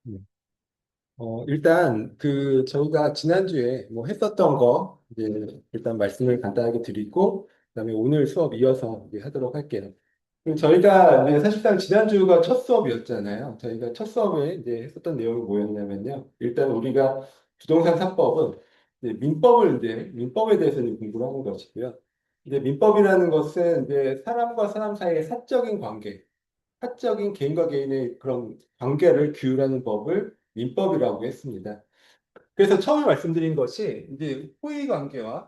네. 일단 저희가 지난주에 뭐 했었던 거 이제 일단 말씀을 간단하게 드리고 그다음에 오늘 수업 이어서 이제 하도록 할게요. 그럼 저희가 이제 사실상 지난주가 첫 수업이었잖아요. 저희가 첫 수업에 이제 했었던 내용이 뭐였냐면요. 일단 우리가 부동산 3법은 이제 민법에 대해서 이제 공부를 하는 것이고요. 이제 민법이라는 것은 이제 사람과 사람 사이의 사적인 개인과 개인의 그런 관계를 규율하는 법을 민법이라고 했습니다. 그래서 처음에 말씀드린 것이 이제 호의 관계라는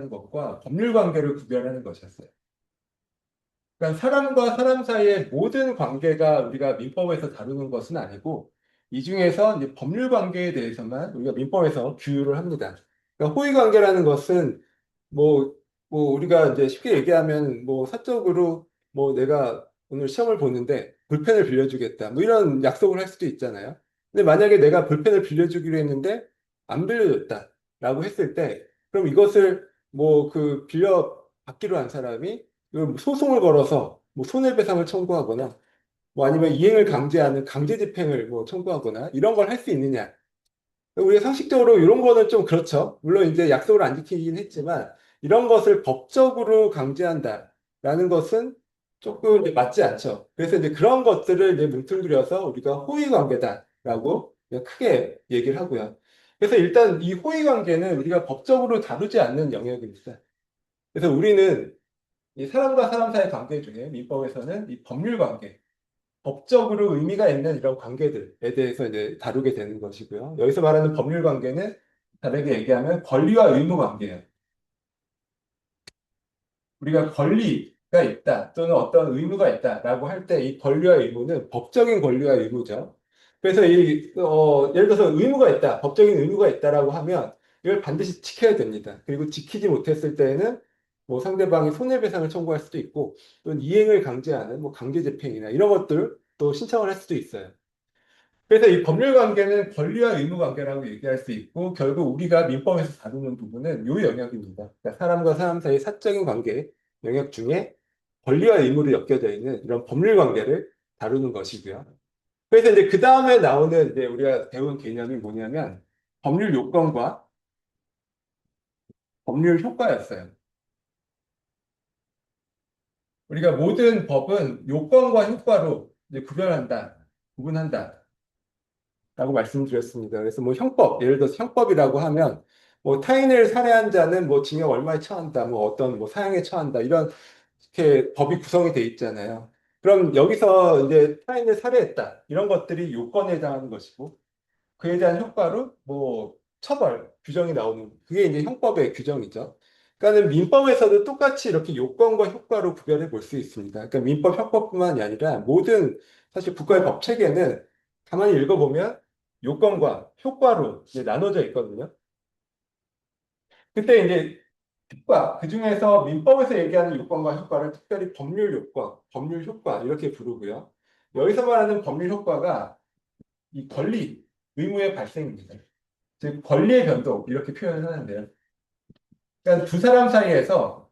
것과 법률 관계를 구별하는 것이었어요. 그러니까 사람과 사람 사이의 모든 관계가 우리가 민법에서 다루는 것은 아니고 이 중에서 이제 법률 관계에 대해서만 우리가 민법에서 규율을 합니다. 그러니까 호의 관계라는 것은 뭐, 뭐 우리가 이제 쉽게 얘기하면 뭐 사적으로 뭐 내가 오늘 시험을 보는데 볼펜을 빌려주겠다 뭐 이런 약속을 할 수도 있잖아요. 근데 만약에 내가 볼펜을 빌려주기로 했는데 안 빌려줬다라고 했을 때 그럼 이것을 뭐 빌려 받기로 한 사람이 이걸 뭐 소송을 걸어서 뭐 손해배상을 청구하거나 뭐 아니면 이행을 강제하는 강제집행을 뭐 청구하거나 이런 걸 할 수 있느냐. 우리가 상식적으로 이런 거는 좀 그렇죠. 물론 이제 약속을 안 지키긴 했지만 이런 것을 법적으로 강제한다라는 것은 조금 이제 맞지 않죠. 그래서 이제 그런 것들을 이제 뭉뚱그려서 우리가 호의 관계다라고 그냥 크게 얘기를 하고요. 그래서 일단 이 호의 관계는 우리가 법적으로 다루지 않는 영역입니다. 그래서 우리는 이 사람과 사람 사이의 관계 중에 민법에서는 이 법률 관계, 법적으로 의미가 있는 이런 관계들에 대해서 이제 다루게 되는 것이고요. 여기서 말하는 법률 관계는 다르게 얘기하면 권리와 의무 관계예요. 우리가 권리가 있다 또는 어떤 의무가 있다라고 할 때 이 권리와 의무는 법적인 권리와 의무죠. 그래서 예를 들어서 의무가 있다, 법적인 의무가 있다라고 하면 이걸 반드시 지켜야 됩니다. 그리고 지키지 못했을 때에는 뭐 상대방이 손해배상을 청구할 수도 있고 또는 이행을 강제하는 뭐 강제집행이나 이런 것들 또 신청을 할 수도 있어요. 그래서 이 법률 관계는 권리와 의무 관계라고 얘기할 수 있고 결국 우리가 민법에서 다루는 부분은 이 영역입니다. 그러니까 사람과 사람 사이의 사적인 관계 영역 중에 권리와 의무를 엮여져 있는 이런 법률 관계를 다루는 것이고요. 그래서 이제 그 다음에 나오는 이제 우리가 배운 개념이 뭐냐면 법률 요건과 법률 효과였어요. 우리가 모든 법은 요건과 효과로 이제 구분한다. 라고 말씀드렸습니다. 그래서 뭐 예를 들어서 형법이라고 하면 뭐 타인을 살해한 자는 뭐 징역 얼마에 처한다, 뭐 어떤 뭐 사형에 처한다, 이런 이렇게 법이 구성이 돼 있잖아요. 그럼 여기서 이제 타인을 살해했다, 이런 것들이 요건에 해당하는 것이고, 그에 대한 효과로 뭐 규정이 나오는, 그게 이제 형법의 규정이죠. 그러니까는 민법에서도 똑같이 이렇게 요건과 효과로 구별해 볼 수 있습니다. 그러니까 민법, 형법뿐만이 아니라 모든 사실 국가의 법 체계는 가만히 읽어보면 요건과 효과로 이제 나눠져 있거든요. 그때 이제 그 중에서 민법에서 얘기하는 요건과 효과를 특별히 법률 요건, 법률 효과 이렇게 부르고요. 여기서 말하는 법률 효과가 이 권리, 의무의 발생입니다. 즉 권리의 변동 이렇게 표현을 하는데요. 그러니까 두 사람 사이에서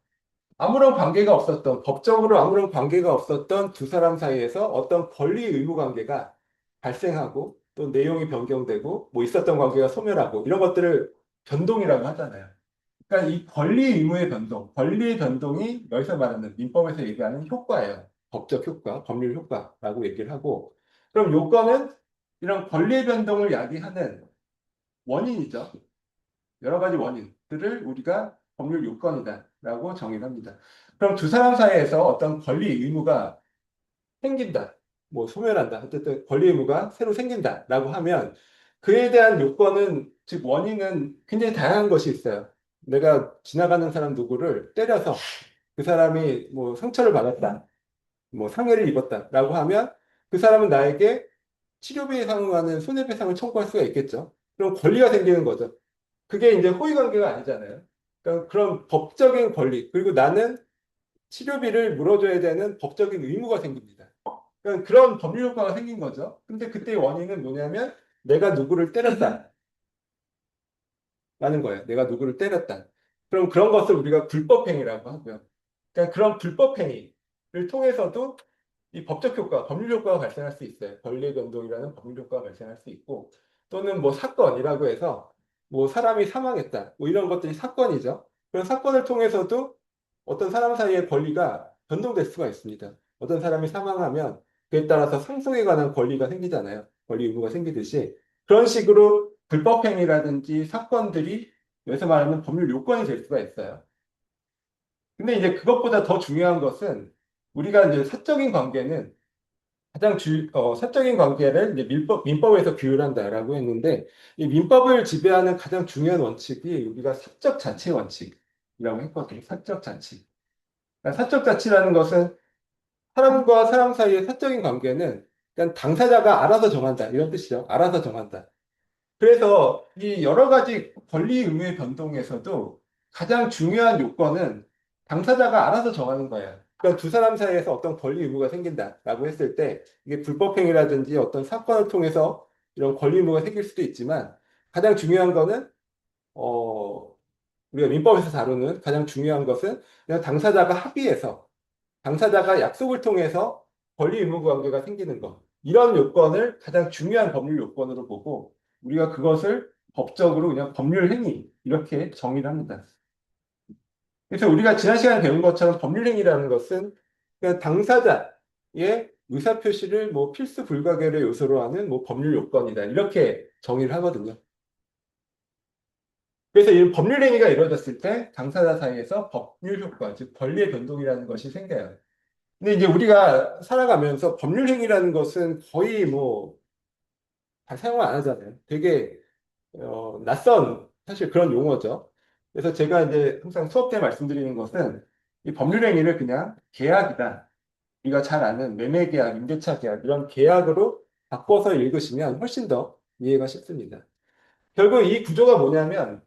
아무런 관계가 없었던 법적으로 아무런 관계가 없었던 두 사람 사이에서 어떤 권리 의무 관계가 발생하고 또 내용이 변경되고 뭐 있었던 관계가 소멸하고 이런 것들을 변동이라고 하잖아요. 그러니까 이 권리 의무의 변동, 권리의 변동이 여기서 말하는 민법에서 얘기하는 효과예요. 법적 효과, 법률 효과라고 얘기를 하고 그럼 요건은 이런 권리의 변동을 야기하는 원인이죠. 여러 가지 원인들을 우리가 법률 요건이다라고 정의합니다. 그럼 두 사람 사이에서 어떤 권리 의무가 생긴다, 뭐 소멸한다, 어쨌든 권리 의무가 새로 생긴다라고 하면 그에 대한 요건은 즉 원인은 굉장히 다양한 것이 있어요. 내가 지나가는 사람 누구를 때려서 그 사람이 뭐 상처를 받았다. 뭐 상해를 입었다라고 하면 그 사람은 나에게 치료비에 상응하는 손해배상을 청구할 수가 있겠죠. 그럼 권리가 생기는 거죠. 그게 이제 호의관계가 아니잖아요. 그러니까 그런 법적인 권리, 그리고 나는 치료비를 물어줘야 되는 법적인 의무가 생깁니다. 그러니까 그런 법률 효과가 생긴 거죠. 근데 그때의 원인은 뭐냐면 내가 누구를 때렸다라는 거예요. 내가 누구를 때렸다. 그럼 그런 것을 우리가 불법행위라고 하고요. 그러니까 그런 불법행위를 통해서도 이 법적 효과, 법률 효과가 발생할 수 있어요. 권리 변동이라는 법률 효과가 발생할 수 있고, 또는 뭐 사건이라고 해서 뭐 사람이 사망했다, 뭐 이런 것들이 사건이죠. 그런 사건을 통해서도 어떤 사람 사이의 권리가 변동될 수가 있습니다. 어떤 사람이 사망하면 그에 따라서 상속에 관한 권리가 생기잖아요. 권리 의무가 생기듯이 그런 식으로 불법행위라든지 사건들이 여기서 말하는 법률 요건이 될 수가 있어요. 근데 이제 그것보다 더 중요한 것은 우리가 이제 사적인 관계는 사적인 관계를 이제 민법에서 규율한다라고 했는데, 이 민법을 지배하는 가장 중요한 원칙이 우리가 사적 자치 원칙이라고 했거든요. 사적 자치. 그러니까 사적 자치라는 것은 사람과 사람 사이의 사적인 관계는 그냥 당사자가 알아서 정한다. 이런 뜻이죠. 알아서 정한다. 그래서 이 여러 가지 권리 의무의 변동에서도 가장 중요한 요건은 당사자가 알아서 정하는 거예요. 그러니까 두 사람 사이에서 어떤 권리 의무가 생긴다라고 했을 때 이게 불법행위라든지 어떤 사건을 통해서 이런 권리 의무가 생길 수도 있지만 가장 중요한 거는 어 우리가 민법에서 다루는 가장 중요한 것은 그냥 당사자가 합의해서 당사자가 약속을 통해서 권리 의무 관계가 생기는 것. 이런 요건을 가장 중요한 법률 요건으로 보고 우리가 그것을 법적으로 그냥 법률 행위 이렇게 정의를 합니다. 그래서 우리가 지난 시간에 배운 것처럼 법률 행위라는 것은 그냥 당사자의 의사 표시를 뭐 필수 불가결의 요소로 하는 뭐 법률 요건이다. 이렇게 정의를 하거든요. 그래서 이 법률 행위가 이루어졌을 때 당사자 사이에서 법률 효과, 즉 권리의 변동이라는 것이 생겨요. 근데 이제 우리가 살아가면서 법률 행위라는 것은 거의 뭐 잘 사용을 안 하잖아요. 되게 낯선 사실 그런 용어죠. 그래서 제가 이제 항상 수업 때 말씀드리는 것은 이 법률 행위를 그냥 계약이다. 우리가 잘 아는 매매 계약, 임대차 계약 이런 계약으로 바꿔서 읽으시면 훨씬 더 이해가 쉽습니다. 결국 이 구조가 뭐냐면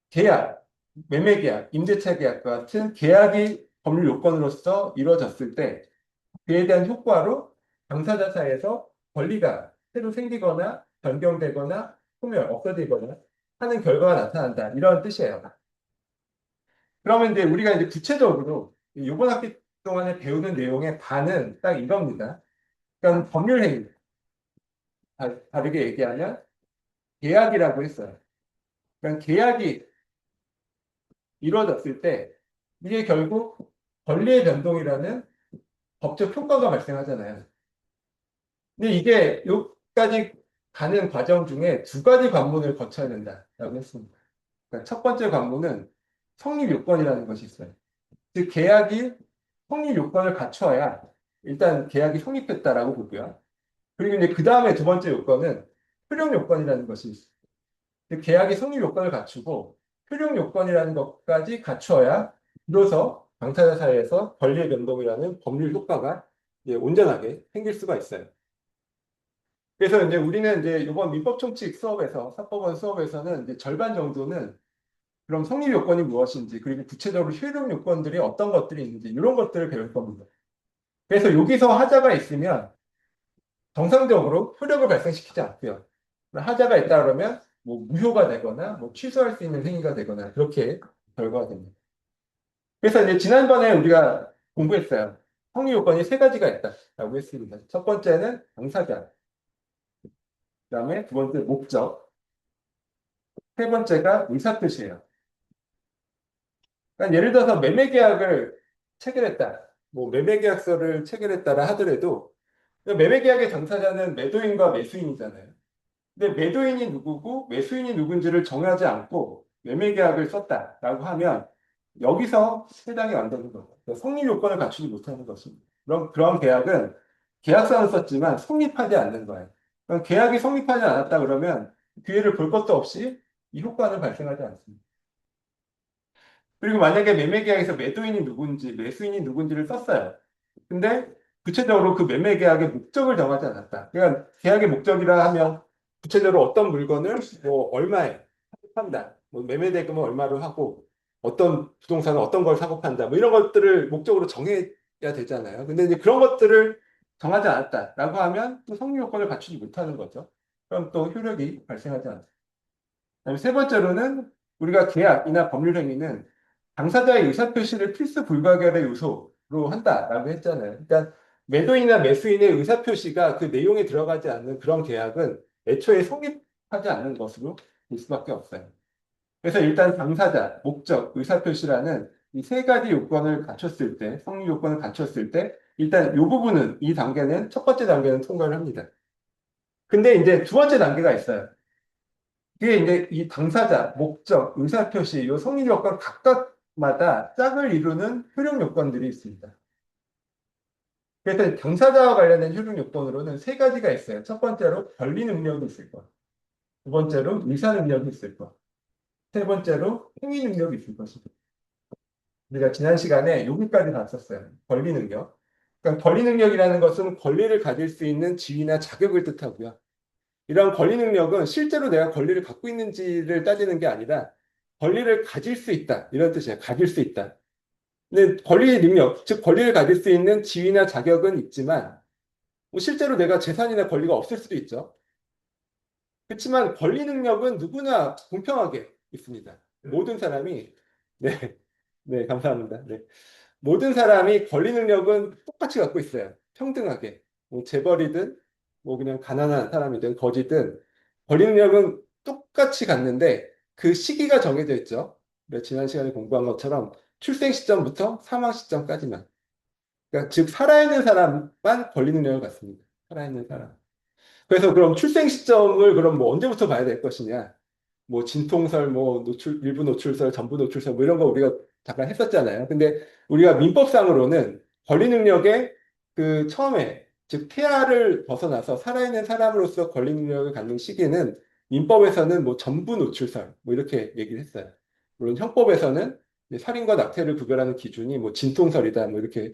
계약, 매매 계약, 임대차 계약과 같은 계약이 법률 요건으로서 이루어졌을 때 그에 대한 효과로 당사자 사이에서 권리가 새로 생기거나 변경되거나 소멸, 없어지거나 하는 결과가 나타난다. 이런 뜻이에요. 그러면 이제 우리가 이제 구체적으로 이번 학기 동안에 배우는 내용의 반은 딱 이겁니다. 그러니까 법률 행위, 다르게 얘기하면 계약이라고 했어요. 그러니까 계약이 이루어졌을 때 이게 결국 권리의 변동이라는 법적 효과가 발생하잖아요. 근데 이게 여기까지 가는 과정 중에 두 가지 관문을 거쳐야 된다라고 했습니다. 그러니까 첫 번째 관문은 성립 요건이라는 것이 있어요. 즉 계약이 성립 요건을 갖춰야 일단 계약이 성립했다라고 보고요. 그리고 이제 그 다음에 두 번째 요건은 효력 요건이라는 것이 있어요. 즉 계약이 성립 요건을 갖추고 효력 요건이라는 것까지 갖춰야 비로소 당사자 사이에서 권리의 변동이라는 법률 효과가 이제 온전하게 생길 수가 있어요. 그래서 이제 우리는 이제 이번 민법 총칙 수업에서 사법원 수업에서는 이제 절반 정도는 그럼 성립 요건이 무엇인지 그리고 구체적으로 효력 요건들이 어떤 것들이 있는지 이런 것들을 배울 겁니다. 그래서 여기서 하자가 있으면 정상적으로 효력을 발생시키지 않고요. 하자가 있다 그러면 뭐 무효가 되거나 뭐 취소할 수 있는 행위가 되거나 그렇게 결과가 됩니다. 그래서 이제 지난번에 우리가 공부했어요. 성립 요건이 세 가지가 있다라고 했습니다. 첫 번째는 당사자, 그다음에 두 번째 목적, 세 번째가 의사표시예요. 그러니까 예를 들어서 매매 계약을 체결했다. 뭐 매매 계약서를 체결했다라 하더라도 매매 계약의 당사자는 매도인과 매수인이잖아요. 근데 매도인이 누구고 매수인이 누군지를 정하지 않고 매매 계약을 썼다라고 하면 여기서 해당이 안 되는 거죠. 그러니까 성립 요건을 갖추지 못하는 것입니다. 그런 계약은 계약서는 썼지만 성립하지 않는 거예요. 그럼 계약이 성립하지 않았다 그러면 기회를 볼 것도 없이 이 효과는 발생하지 않습니다. 그리고 만약에 매매 계약에서 매도인이 누군지, 매수인이 누군지를 썼어요. 근데 구체적으로 그 매매 계약의 목적을 정하지 않았다. 그러니까 계약의 목적이라 하면 구체적으로 어떤 물건을 뭐 얼마에 사고 판다, 뭐 매매 대금은 얼마로 하고 어떤 부동산은 어떤 걸 사고 판다, 뭐 이런 것들을 목적으로 정해야 되잖아요. 근데 이제 그런 것들을 정하지 않았다라고 하면 또 성립 요건을 갖추지 못하는 거죠. 그럼 또 효력이 발생하지 않습니다. 그다음에 세 번째로는 우리가 계약이나 법률 행위는 당사자의 의사표시를 필수 불가결의 요소로 한다라고 했잖아요. 그러니까 매도인이나 매수인의 의사표시가 그 내용에 들어가지 않는 그런 계약은 애초에 성립하지 않는 것으로 볼 수밖에 없어요. 그래서 일단 당사자, 목적, 의사표시라는 이 세 가지 요건을 갖췄을 때, 성립 요건을 갖췄을 때, 일단 이 부분은, 이 단계는, 첫 번째 단계는 통과를 합니다. 근데 이제 두 번째 단계가 있어요. 그게 이제 이 당사자, 목적, 의사표시, 요 성립 요건 각각마다 짝을 이루는 효력 요건들이 있습니다. 그래서 당사자와 관련된 효력 요건으로는 세 가지가 있어요. 첫 번째로 권리 능력이 있을 것. 두 번째로 의사 능력이 있을 것. 세 번째로 행위 능력이 있을 것입니다. 우리가 지난 시간에 여기까지 봤었어요. 권리 능력. 그러니까 권리 능력이라는 것은 권리를 가질 수 있는 지위나 자격을 뜻하고요. 이런 권리 능력은 실제로 내가 권리를 갖고 있는지를 따지는 게 아니라 권리를 가질 수 있다. 이런 뜻이에요. 가질 수 있다. 근데 권리의 능력, 즉 권리를 가질 수 있는 지위나 자격은 있지만 뭐 실제로 내가 재산이나 권리가 없을 수도 있죠. 그렇지만 권리 능력은 누구나 공평하게 있습니다. 모든 사람이 네, 네, 감사합니다. 네. 모든 사람이 권리 능력은 똑같이 갖고 있어요. 평등하게. 뭐 재벌이든 뭐 그냥 가난한 사람이든 거지든 권리 능력은 똑같이 갖는데 그 시기가 정해져 있죠. 지난 시간에 공부한 것처럼 출생 시점부터 사망 시점까지만. 그러니까 즉 살아있는 사람만 권리 능력을 갖습니다. 살아있는 사람. 그래서 그럼 출생 시점을 그럼 뭐 언제부터 봐야 될 것이냐? 뭐 진통설, 뭐 노출, 일부 노출설, 전부 노출설 뭐 이런 거 우리가 잠깐 했었잖아요. 근데 우리가 민법상으로는 권리 능력의 그 처음에 즉 태아를 벗어나서 살아있는 사람으로서 권리 능력을 갖는 시기는 민법에서는 뭐 전부 노출설 뭐 이렇게 얘기를 했어요. 물론 형법에서는 이제 살인과 낙태를 구별하는 기준이 뭐 진통설이다 뭐 이렇게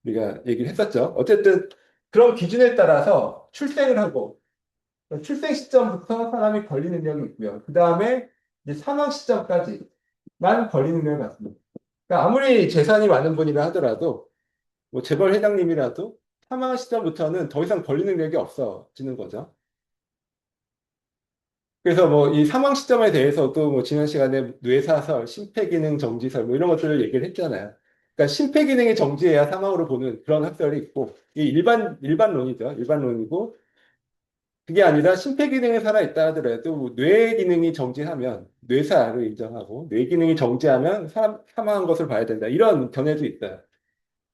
우리가 얘기를 했었죠. 어쨌든 그런 기준에 따라서 출생을 하고 출생 시점부터 사람이 권리 능력이 있고요. 그 다음에 이제 사망 시점까지만 권리 능력을 갖습니다. 그러니까 아무리 재산이 많은 분이라 하더라도 뭐 재벌 회장님이라도 사망 시점부터는 더 이상 권리 능력이 없어지는 거죠. 그래서 뭐 이 사망 시점에 대해서도 뭐 지난 시간에 뇌사설, 심폐기능 정지설 뭐 이런 것들을 얘기를 했잖아요. 그러니까 심폐기능이 정지해야 사망으로 보는 그런 학설이 있고 이 일반론이죠. 일반론이고 그게 아니라 심폐기능이 살아있다 하더라도 뇌 기능이 정지하면 뇌사를 인정하고 뇌 기능이 정지하면 사망한 것을 봐야 된다. 이런 견해도 있어요.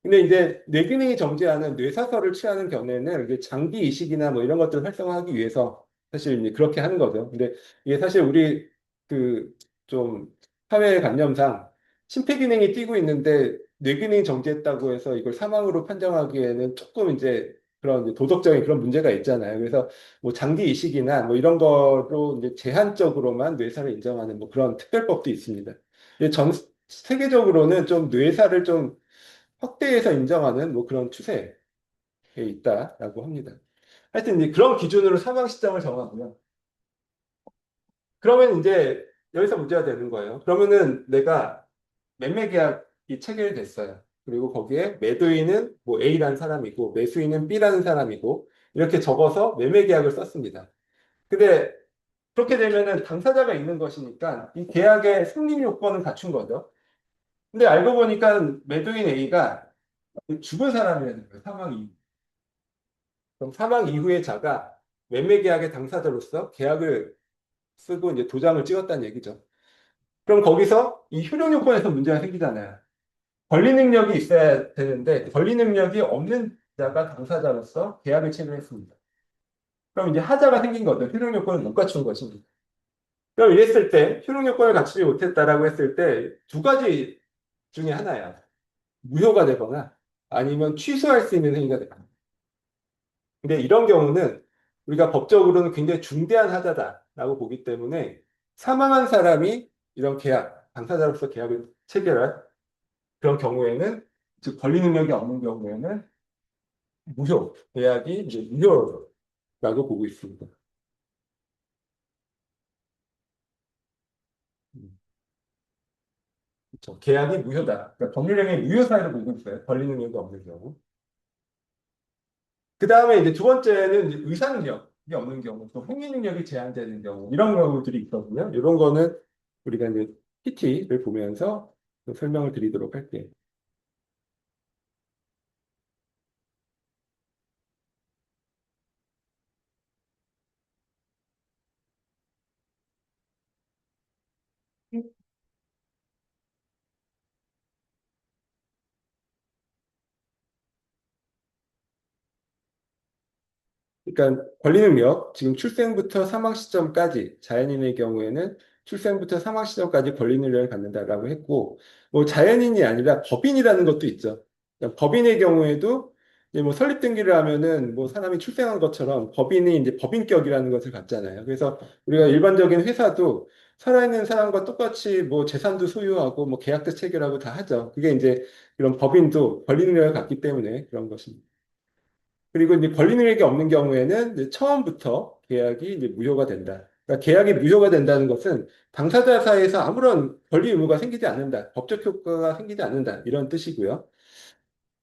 근데 이제 뇌 기능이 정지하는 뇌사설을 취하는 견해는 이게 장기 이식이나 뭐 이런 것들을 활성화하기 위해서 사실 이제 그렇게 하는 거죠. 근데 이게 사실 우리 그 좀 사회 관념상 심폐기능이 뛰고 있는데 뇌 기능이 정지했다고 해서 이걸 사망으로 판정하기에는 조금 이제 그런 이제 도덕적인 그런 문제가 있잖아요. 그래서 뭐 장기 이식이나 뭐 이런 거로 이제 제한적으로만 뇌사를 인정하는 뭐 그런 특별법도 있습니다. 근데 전 세계적으로는 좀 뇌사를 좀 확대해서 인정하는 뭐 그런 추세에 있다라고 합니다. 하여튼 이제 그런 기준으로 사망 시점을 정하고요. 그러면 이제 여기서 문제가 되는 거예요. 그러면은 내가 매매 계약이 체결됐어요. 그리고 거기에 매도인은 뭐 A라는 사람이고 매수인은 B라는 사람이고 이렇게 적어서 매매 계약을 썼습니다. 근데 그렇게 되면은 당사자가 있는 것이니까 이 계약의 승리 요건은 갖춘 거죠. 근데 알고 보니까 매도인 A가 죽은 사람이라는 거예요. 사망 이후. 그럼 사망 이후의 자가 매매계약의 당사자로서 계약을 쓰고 이제 도장을 찍었다는 얘기죠. 그럼 거기서 이 효력 요건에서 문제가 생기잖아요. 권리 능력이 있어야 되는데 권리 능력이 없는 자가 당사자로서 계약을 체결했습니다. 그럼 이제 하자가 생긴 거죠. 효력 요건을 못 갖춘 것입니다. 그럼 이랬을 때 효력 요건을 갖추지 못했다라고 했을 때 두 가지 중에 하나야. 무효가 되거나 아니면 취소할 수 있는 행위가 됩니다. 근데 이런 경우는 우리가 법적으로는 굉장히 중대한 하자다라고 보기 때문에 사망한 사람이 이런 계약, 당사자로서 계약을 체결할 그런 경우에는, 즉 권리 능력이 없는 경우에는 무효, 계약이 이제 무효라고 보고 있습니다. 음, 그렇죠. 계약이 무효다. 그러니까 법률행위 무효 사유를 보고 있어요. 권리 능력이 없는 경우. 그 다음에 이제 두 번째는 이제 의사 능력이 없는 경우, 또 행위 능력이 제한되는 경우, 이런 경우들이 있거든요. 이런 거는 우리가 이제 PT를 보면서 또 설명을 드리도록 할게요. 그러니까 권리 능력, 지금 출생부터 사망 시점까지, 자연인의 경우에는 출생부터 사망 시점까지 권리 능력을 갖는다라고 했고, 뭐 자연인이 아니라 법인이라는 것도 있죠. 그러니까 법인의 경우에도 이제 뭐 설립 등기를 하면은 뭐 사람이 출생한 것처럼 법인이 이제 법인격이라는 것을 갖잖아요. 그래서 우리가 일반적인 회사도 살아있는 사람과 똑같이 뭐 재산도 소유하고 뭐 계약도 체결하고 다 하죠. 그게 이제 이런 법인도 권리 능력을 갖기 때문에 그런 것입니다. 그리고 이제 권리 능력이 없는 경우에는 이제 처음부터 계약이 이제 무효가 된다. 그러니까 계약이 무효가 된다는 것은 당사자 사이에서 아무런 권리 의무가 생기지 않는다. 법적 효과가 생기지 않는다. 이런 뜻이고요.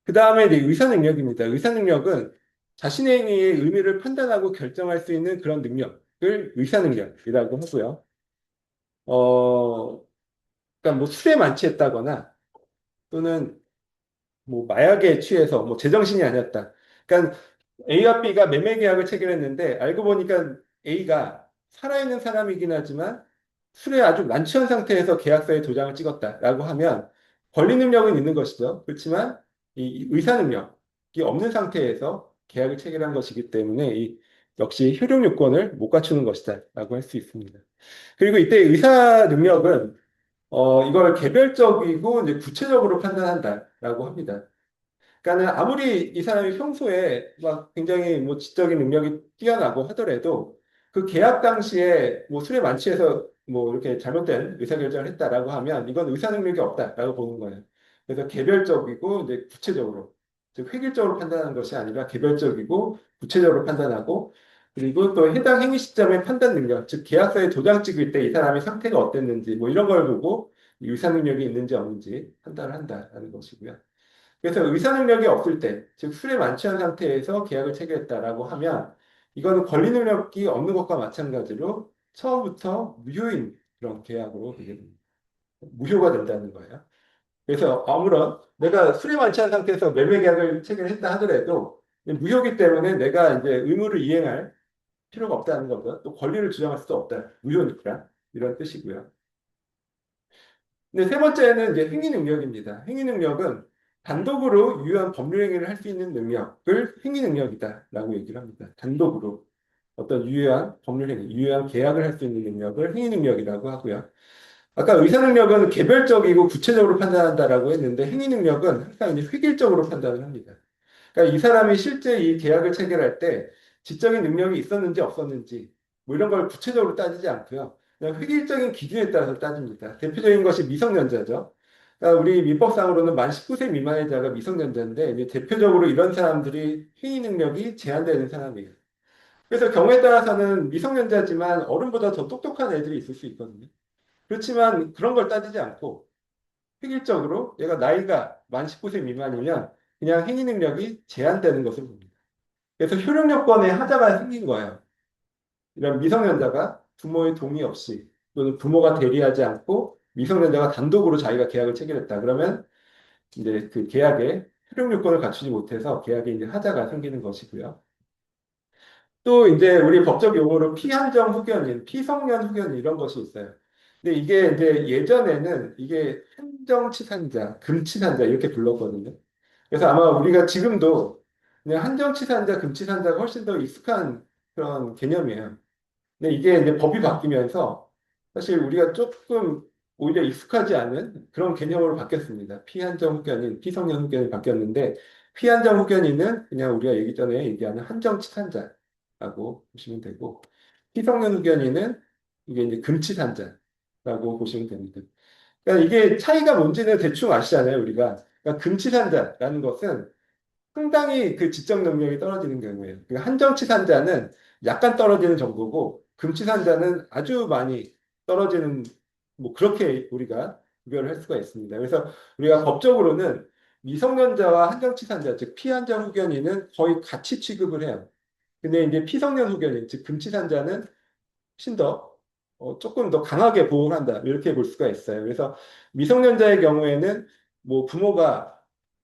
그 다음에 이제 의사 능력입니다. 의사 능력은 자신의 행위의 의미를 판단하고 결정할 수 있는 그런 능력을 의사 능력이라고 하고요. 그러니까 뭐 술에 만취했다거나 또는 뭐 마약에 취해서 뭐 제정신이 아니었다. 그러니까 A와 B가 매매 계약을 체결했는데 알고 보니까 A가 살아있는 사람이긴 하지만 술에 아주 만취한 상태에서 계약서에 도장을 찍었다라고 하면 권리 능력은 있는 것이죠. 그렇지만 이 의사 능력이 없는 상태에서 계약을 체결한 것이기 때문에 이 역시 효력 요건을 못 갖추는 것이다라고 할 수 있습니다. 그리고 이때 의사 능력은 이걸 개별적이고 이제 구체적으로 판단한다라고 합니다. 그러니까는 아무리 이 사람이 평소에 막 굉장히 뭐 지적인 능력이 뛰어나고 하더라도 그 계약 당시에 뭐 술에 만취해서 뭐 이렇게 잘못된 의사결정을 했다라고 하면 이건 의사 능력이 없다라고 보는 거예요. 그래서 개별적이고 이제 구체적으로, 즉 획일적으로 판단하는 것이 아니라 개별적이고 구체적으로 판단하고, 그리고 또 해당 행위 시점의 판단 능력, 즉 계약서에 도장 찍을 때 이 사람의 상태가 어땠는지 뭐 이런 걸 보고 의사 능력이 있는지 없는지 판단을 한다라는 것이고요. 그래서 의사 능력이 없을 때, 즉 술에 만취한 상태에서 계약을 체결했다라고 하면 이거는 권리 능력이 없는 것과 마찬가지로 처음부터 무효인 그런 계약으로 되게 됩니다. 무효가 된다는 거예요. 그래서 아무런 내가 술에 만취한 상태에서 매매 계약을 체결했다 하더라도 무효기 때문에 내가 이제 의무를 이행할 필요가 없다는 거죠. 또 권리를 주장할 수도 없다. 무효니까 이런 뜻이고요. 근데 세 번째는 이제 행위 능력입니다. 행위 능력은 단독으로 유효한 법률 행위를 할 수 있는 능력을 행위 능력이다라고 얘기를 합니다. 단독으로 어떤 유효한 법률 행위, 유효한 계약을 할 수 있는 능력을 행위 능력이라고 하고요. 아까 의사 능력은 개별적이고 구체적으로 판단한다라고 했는데 행위 능력은 항상 이제 획일적으로 판단을 합니다. 그러니까 이 사람이 실제 이 계약을 체결할 때 지적인 능력이 있었는지 없었는지 뭐 이런 걸 구체적으로 따지지 않고요. 그냥 획일적인 기준에 따라서 따집니다. 대표적인 것이 미성년자죠. 그러니까 우리 민법상으로는 만 19세 미만의 자가 미성년자인데 이제 대표적으로 이런 사람들이 회의 능력이 제한되는 사람이에요. 그래서 경우에 따라서는 미성년자지만 어른보다 더 똑똑한 애들이 있을 수 있거든요. 그렇지만 그런 걸 따지지 않고 획일적으로 얘가 나이가 만 19세 미만이면 그냥 행위 능력이 제한되는 것을 봅니다. 그래서 효력 요건에 하자가 생긴 거예요. 이런 미성년자가 부모의 동의 없이 또는 부모가 대리하지 않고 미성년자가 단독으로 자기가 계약을 체결했다. 그러면 이제 그 계약에 효력 요건을 갖추지 못해서 계약에 이제 하자가 생기는 것이고요. 또 이제 우리 법적 용어로 피한정 후견인, 피성년 후견인 이런 것이 있어요. 근데 이게 이제 예전에는 이게 한정치산자, 금치산자 이렇게 불렀거든요. 그래서 아마 우리가 지금도 그냥 한정치산자, 금치산자가 훨씬 더 익숙한 그런 개념이에요. 근데 이게 이제 법이 바뀌면서 사실 우리가 조금 오히려 익숙하지 않은 그런 개념으로 바뀌었습니다. 피한정 후견인, 피성년 후견이 바뀌었는데 피한정 후견인은 그냥 우리가 얘기 전에 얘기하는 한정치산자라고 보시면 되고 피성년 후견인은 이게 이제 금치산자라고 보시면 됩니다. 그러니까 이게 차이가 뭔지는 대충 아시잖아요, 우리가. 그러니까 금치산자라는 것은 상당히 그 지적 능력이 떨어지는 경우예요. 그 한정치산자는 약간 떨어지는 정도고 금치산자는 아주 많이 떨어지는 뭐 그렇게 우리가 구별을 할 수가 있습니다. 그래서 우리가 법적으로는 미성년자와 한정치산자, 즉 피한정 후견인은 거의 같이 취급을 해요. 근데 이제 피성년 후견인, 즉 금치산자는 훨씬 더 조금 더 강하게 보호를 한다. 이렇게 볼 수가 있어요. 그래서 미성년자의 경우에는 뭐 부모가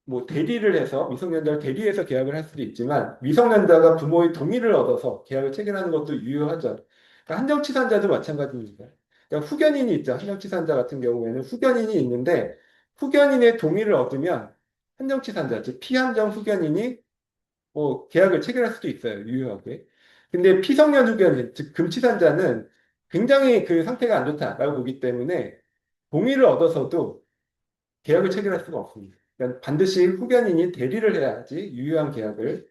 뭐 대리를 해서 미성년자를 대리해서 계약을 할 수도 있지만 미성년자가 부모의 동의를 얻어서 계약을 체결하는 것도 유효하죠. 그러니까 한정치산자도 마찬가지입니다. 그러니까 후견인이 있죠. 한정치산자 같은 경우에는 후견인이 있는데 후견인의 동의를 얻으면 한정치산자, 즉 피한정 후견인이 뭐 계약을 체결할 수도 있어요. 유효하게. 근데 피성년 후견인, 즉 금치산자는 굉장히 그 상태가 안 좋다라고 보기 때문에 동의를 얻어서도 계약을 체결할 수가 없습니다. 그러니까 반드시 후견인이 대리를 해야지 유효한 계약을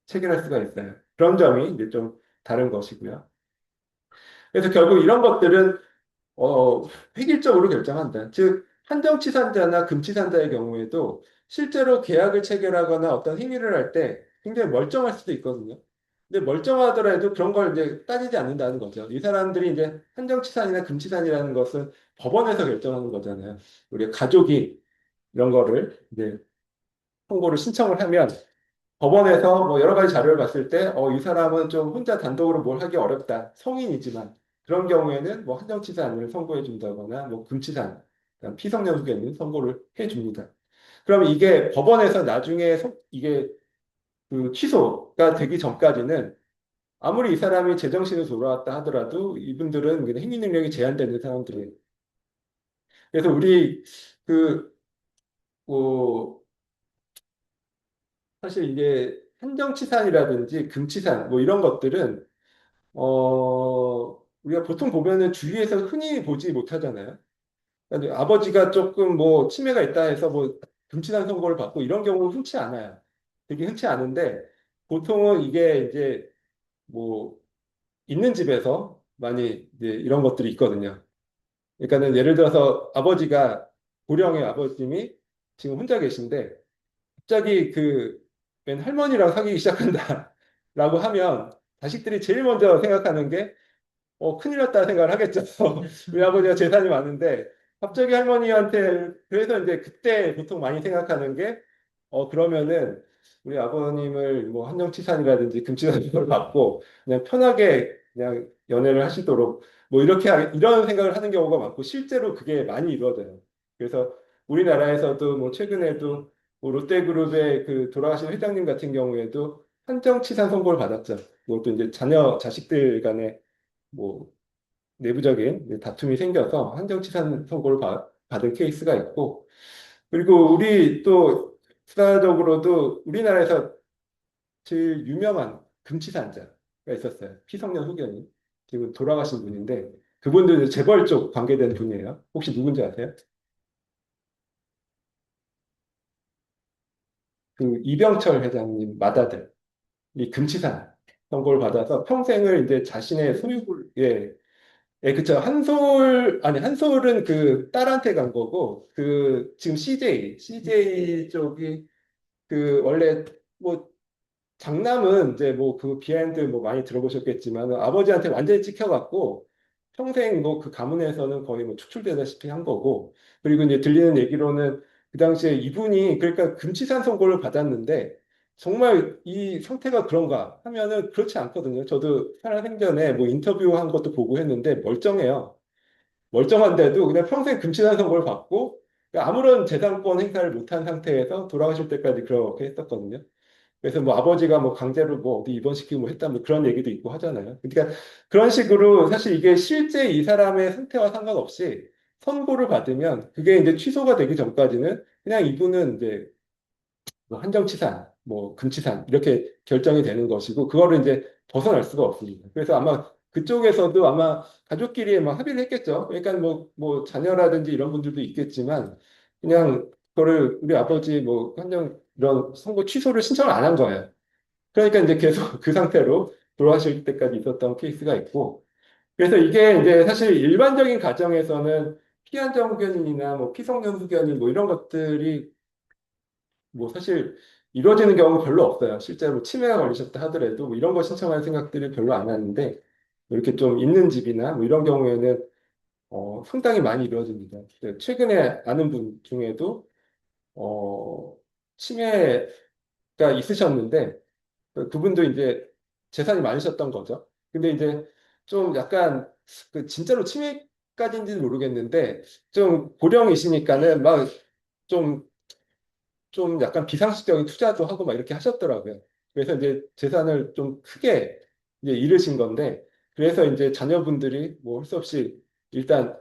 체결할 수가 있어요. 그런 점이 이제 좀 다른 것이고요. 그래서 결국 이런 것들은 어, 획일적으로 결정한다. 즉, 한정치산자나 금치산자의 경우에도 실제로 계약을 체결하거나 어떤 행위를 할 때 굉장히 멀쩡할 수도 있거든요. 근데 멀쩡하더라도 그런 걸 이제 따지지 않는다는 거죠. 이 사람들이 이제 한정치산이나 금치산이라는 것은 법원에서 결정하는 거잖아요. 우리 가족이 이런 거를 이제 통보를 신청을 하면 법원에서 뭐 여러 가지 자료를 봤을 때, 이 사람은 좀 혼자 단독으로 뭘 하기 어렵다. 성인이지만. 그런 경우에는 뭐 한정치산을 선고해 준다거나, 뭐 금치산, 그러니까 피성년 후에는 선고를 해 줍니다. 그럼 이게 법원에서 나중에 이게 그 취소가 되기 전까지는 아무리 이 사람이 제정신으로 돌아왔다 하더라도 이분들은 그냥 행위 능력이 제한되는 사람들이에요. 그래서 우리 그, 뭐, 사실 이게 한정치산이라든지 금치산, 뭐 이런 것들은 우리가 보통 보면은 주위에서 흔히 보지 못하잖아요. 그러니까 아버지가 조금 뭐 치매가 있다 해서 뭐 금치산 선고를 받고 이런 경우는 흔치 않아요. 되게 흔치 않은데 보통은 이게 이제 뭐 있는 집에서 많이 이제 이런 것들이 있거든요. 그러니까는 예를 들어서 아버지가 고령의 아버님이 지금 혼자 계신데 갑자기 맨 할머니랑 사귀기 시작한다라고 하면 자식들이 제일 먼저 생각하는 게 큰일 났다 생각을 하겠죠. 우리 아버지가 재산이 많은데, 갑자기 할머니한테, 그래서 이제 그때 보통 많이 생각하는 게, 그러면은 우리 아버님을 뭐 한정치산이라든지 금치산을 받고, 그냥 편하게 그냥 연애를 하시도록, 뭐 이런 생각을 하는 경우가 많고, 실제로 그게 많이 이루어져요. 그래서 우리나라에서도 뭐 최근에도 뭐 롯데그룹의 그 돌아가신 회장님 같은 경우에도 한정치산 선고를 받았죠. 그것도 이제 자식들 간에 뭐 내부적인 다툼이 생겨서 한정치산 선고를 받은 케이스가 있고 그리고 우리 또 국가적으로도 우리나라에서 제일 유명한 금치산자가 있었어요. 피성년 후견인 지금 돌아가신 분인데 그분도 이제 재벌 쪽 관계된 분이에요. 혹시 누군지 아세요? 그 이병철 회장님 맏아들 이 금치산 선고를 받아서 평생을 이제 자신의 소유를 예, 그쵸. 한솔은 그 딸한테 간 거고, 지금 CJ 쪽이 원래 뭐 장남은 이제 뭐 그 비하인드 뭐 많이 들어보셨겠지만 아버지한테 완전히 찍혀갖고 평생 뭐 그 가문에서는 거의 뭐 추출되다시피 한 거고, 그리고 이제 들리는 얘기로는 그 당시에 이분이 그러니까 금치산 선고를 받았는데 정말 이 상태가 그런가 하면은 그렇지 않거든요. 저도 살아생전에 뭐 인터뷰한 것도 보고 했는데 멀쩡해요. 멀쩡한데도 그냥 평생 금치산 선고를 받고 아무런 재산권 행사를 못한 상태에서 돌아가실 때까지 그렇게 했었거든요. 그래서 뭐 아버지가 뭐 강제로 뭐 어디 입원시키고 뭐 했다 뭐 그런 얘기도 있고 하잖아요. 그러니까 그런 식으로 사실 이게 실제 이 사람의 상태와 상관없이 선고를 받으면 그게 이제 취소가 되기 전까지는 그냥 이분은 이제 뭐 한정치산, 뭐 금치산 이렇게 결정이 되는 것이고 그거를 이제 벗어날 수가 없습니다. 그래서 아마 그쪽에서도 아마 가족끼리 막 합의를 했겠죠. 그러니까 뭐 자녀라든지 이런 분들도 있겠지만 그냥 그거를 우리 아버지 뭐 한정 이런 선고 취소를 신청을 안 한 거예요. 그러니까 이제 계속 그 상태로 돌아가실 때까지 있었던 케이스가 있고 그래서 이게 이제 사실 일반적인 가정에서는 피한정 후견인이나 뭐 피성년 후견인 뭐 이런 것들이 뭐 사실 이루어지는 경우가 별로 없어요. 실제로 치매가 걸리셨다 하더라도 뭐 이런 거 신청할 생각들이 별로 안 하는데 이렇게 좀 있는 집이나 뭐 이런 경우에는 상당히 많이 이루어집니다. 최근에 아는 분 중에도 어, 치매가 있으셨는데 그분도 이제 재산이 많으셨던 거죠. 근데 이제 좀 약간 그 진짜로 치매까지인지는 모르겠는데 좀 고령이시니까는 막 좀 좀 약간 비상식적인 투자도 하고 막 이렇게 하셨더라고요. 그래서 이제 재산을 좀 크게 이제 잃으신 건데 그래서 이제 자녀분들이 뭐 할 수 없이 일단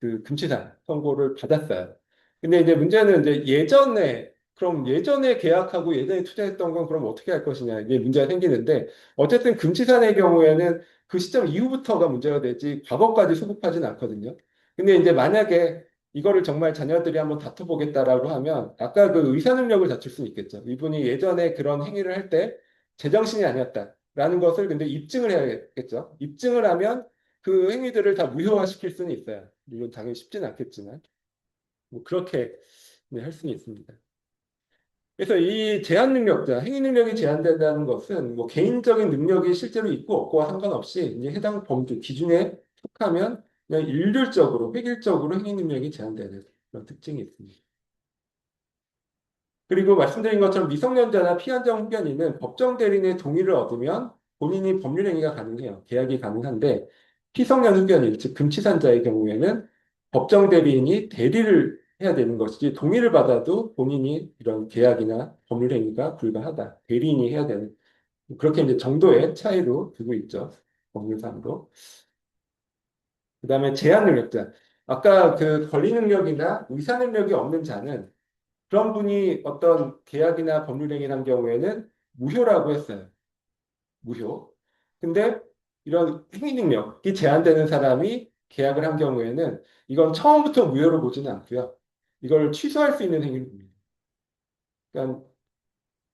그 금치산 선고를 받았어요. 근데 이제 문제는 이제 그럼 예전에 계약하고 예전에 투자했던 건 그럼 어떻게 할 것이냐 이게 문제가 생기는데 어쨌든 금치산의 경우에는 그 시점 이후부터가 문제가 되지 과거까지 수급하지는 않거든요. 근데 이제 만약에 이거를 정말 자녀들이 한번 다퉈보겠다라고 하면 아까 그 의사 능력을 다툴 수는 있겠죠. 이분이 예전에 그런 행위를 할 때 제정신이 아니었다라는 것을 근데 입증을 해야겠죠. 입증을 하면 그 행위들을 다 무효화시킬 수는 있어요. 물론 당연히 쉽지는 않겠지만 뭐 그렇게 네, 할 수는 있습니다. 그래서 이 제한 능력자, 행위 능력이 제한된다는 것은 뭐 개인적인 능력이 실제로 있고 없고와 상관없이 이제 해당 범주 기준에 속하면 그냥 일률적으로 획일적으로 행위 능력이 제한되는 그런 특징이 있습니다. 그리고 말씀드린 것처럼 미성년자나 피한정 후견인은 법정 대리인의 동의를 얻으면 본인이 법률행위가 가능해요. 계약이 가능한데 피성년 후견인, 즉 금치산자의 경우에는 법정 대리인이 대리를 해야 되는 것이지 동의를 받아도 본인이 이런 계약이나 법률행위가 불가하다. 대리인이 해야 되는 그렇게 이제 정도의 차이로 두고 있죠. 법률상으로. 그다음에 제한 능력자. 아까 그 권리 능력이나 의사 능력이 없는 자는 그런 분이 어떤 계약이나 법률행위를 한 경우에는 무효라고 했어요. 무효. 근데 이런 행위 능력이 제한되는 사람이 계약을 한 경우에는 이건 처음부터 무효로 보지는 않고요. 이걸 취소할 수 있는 행위입니다. 그러니까,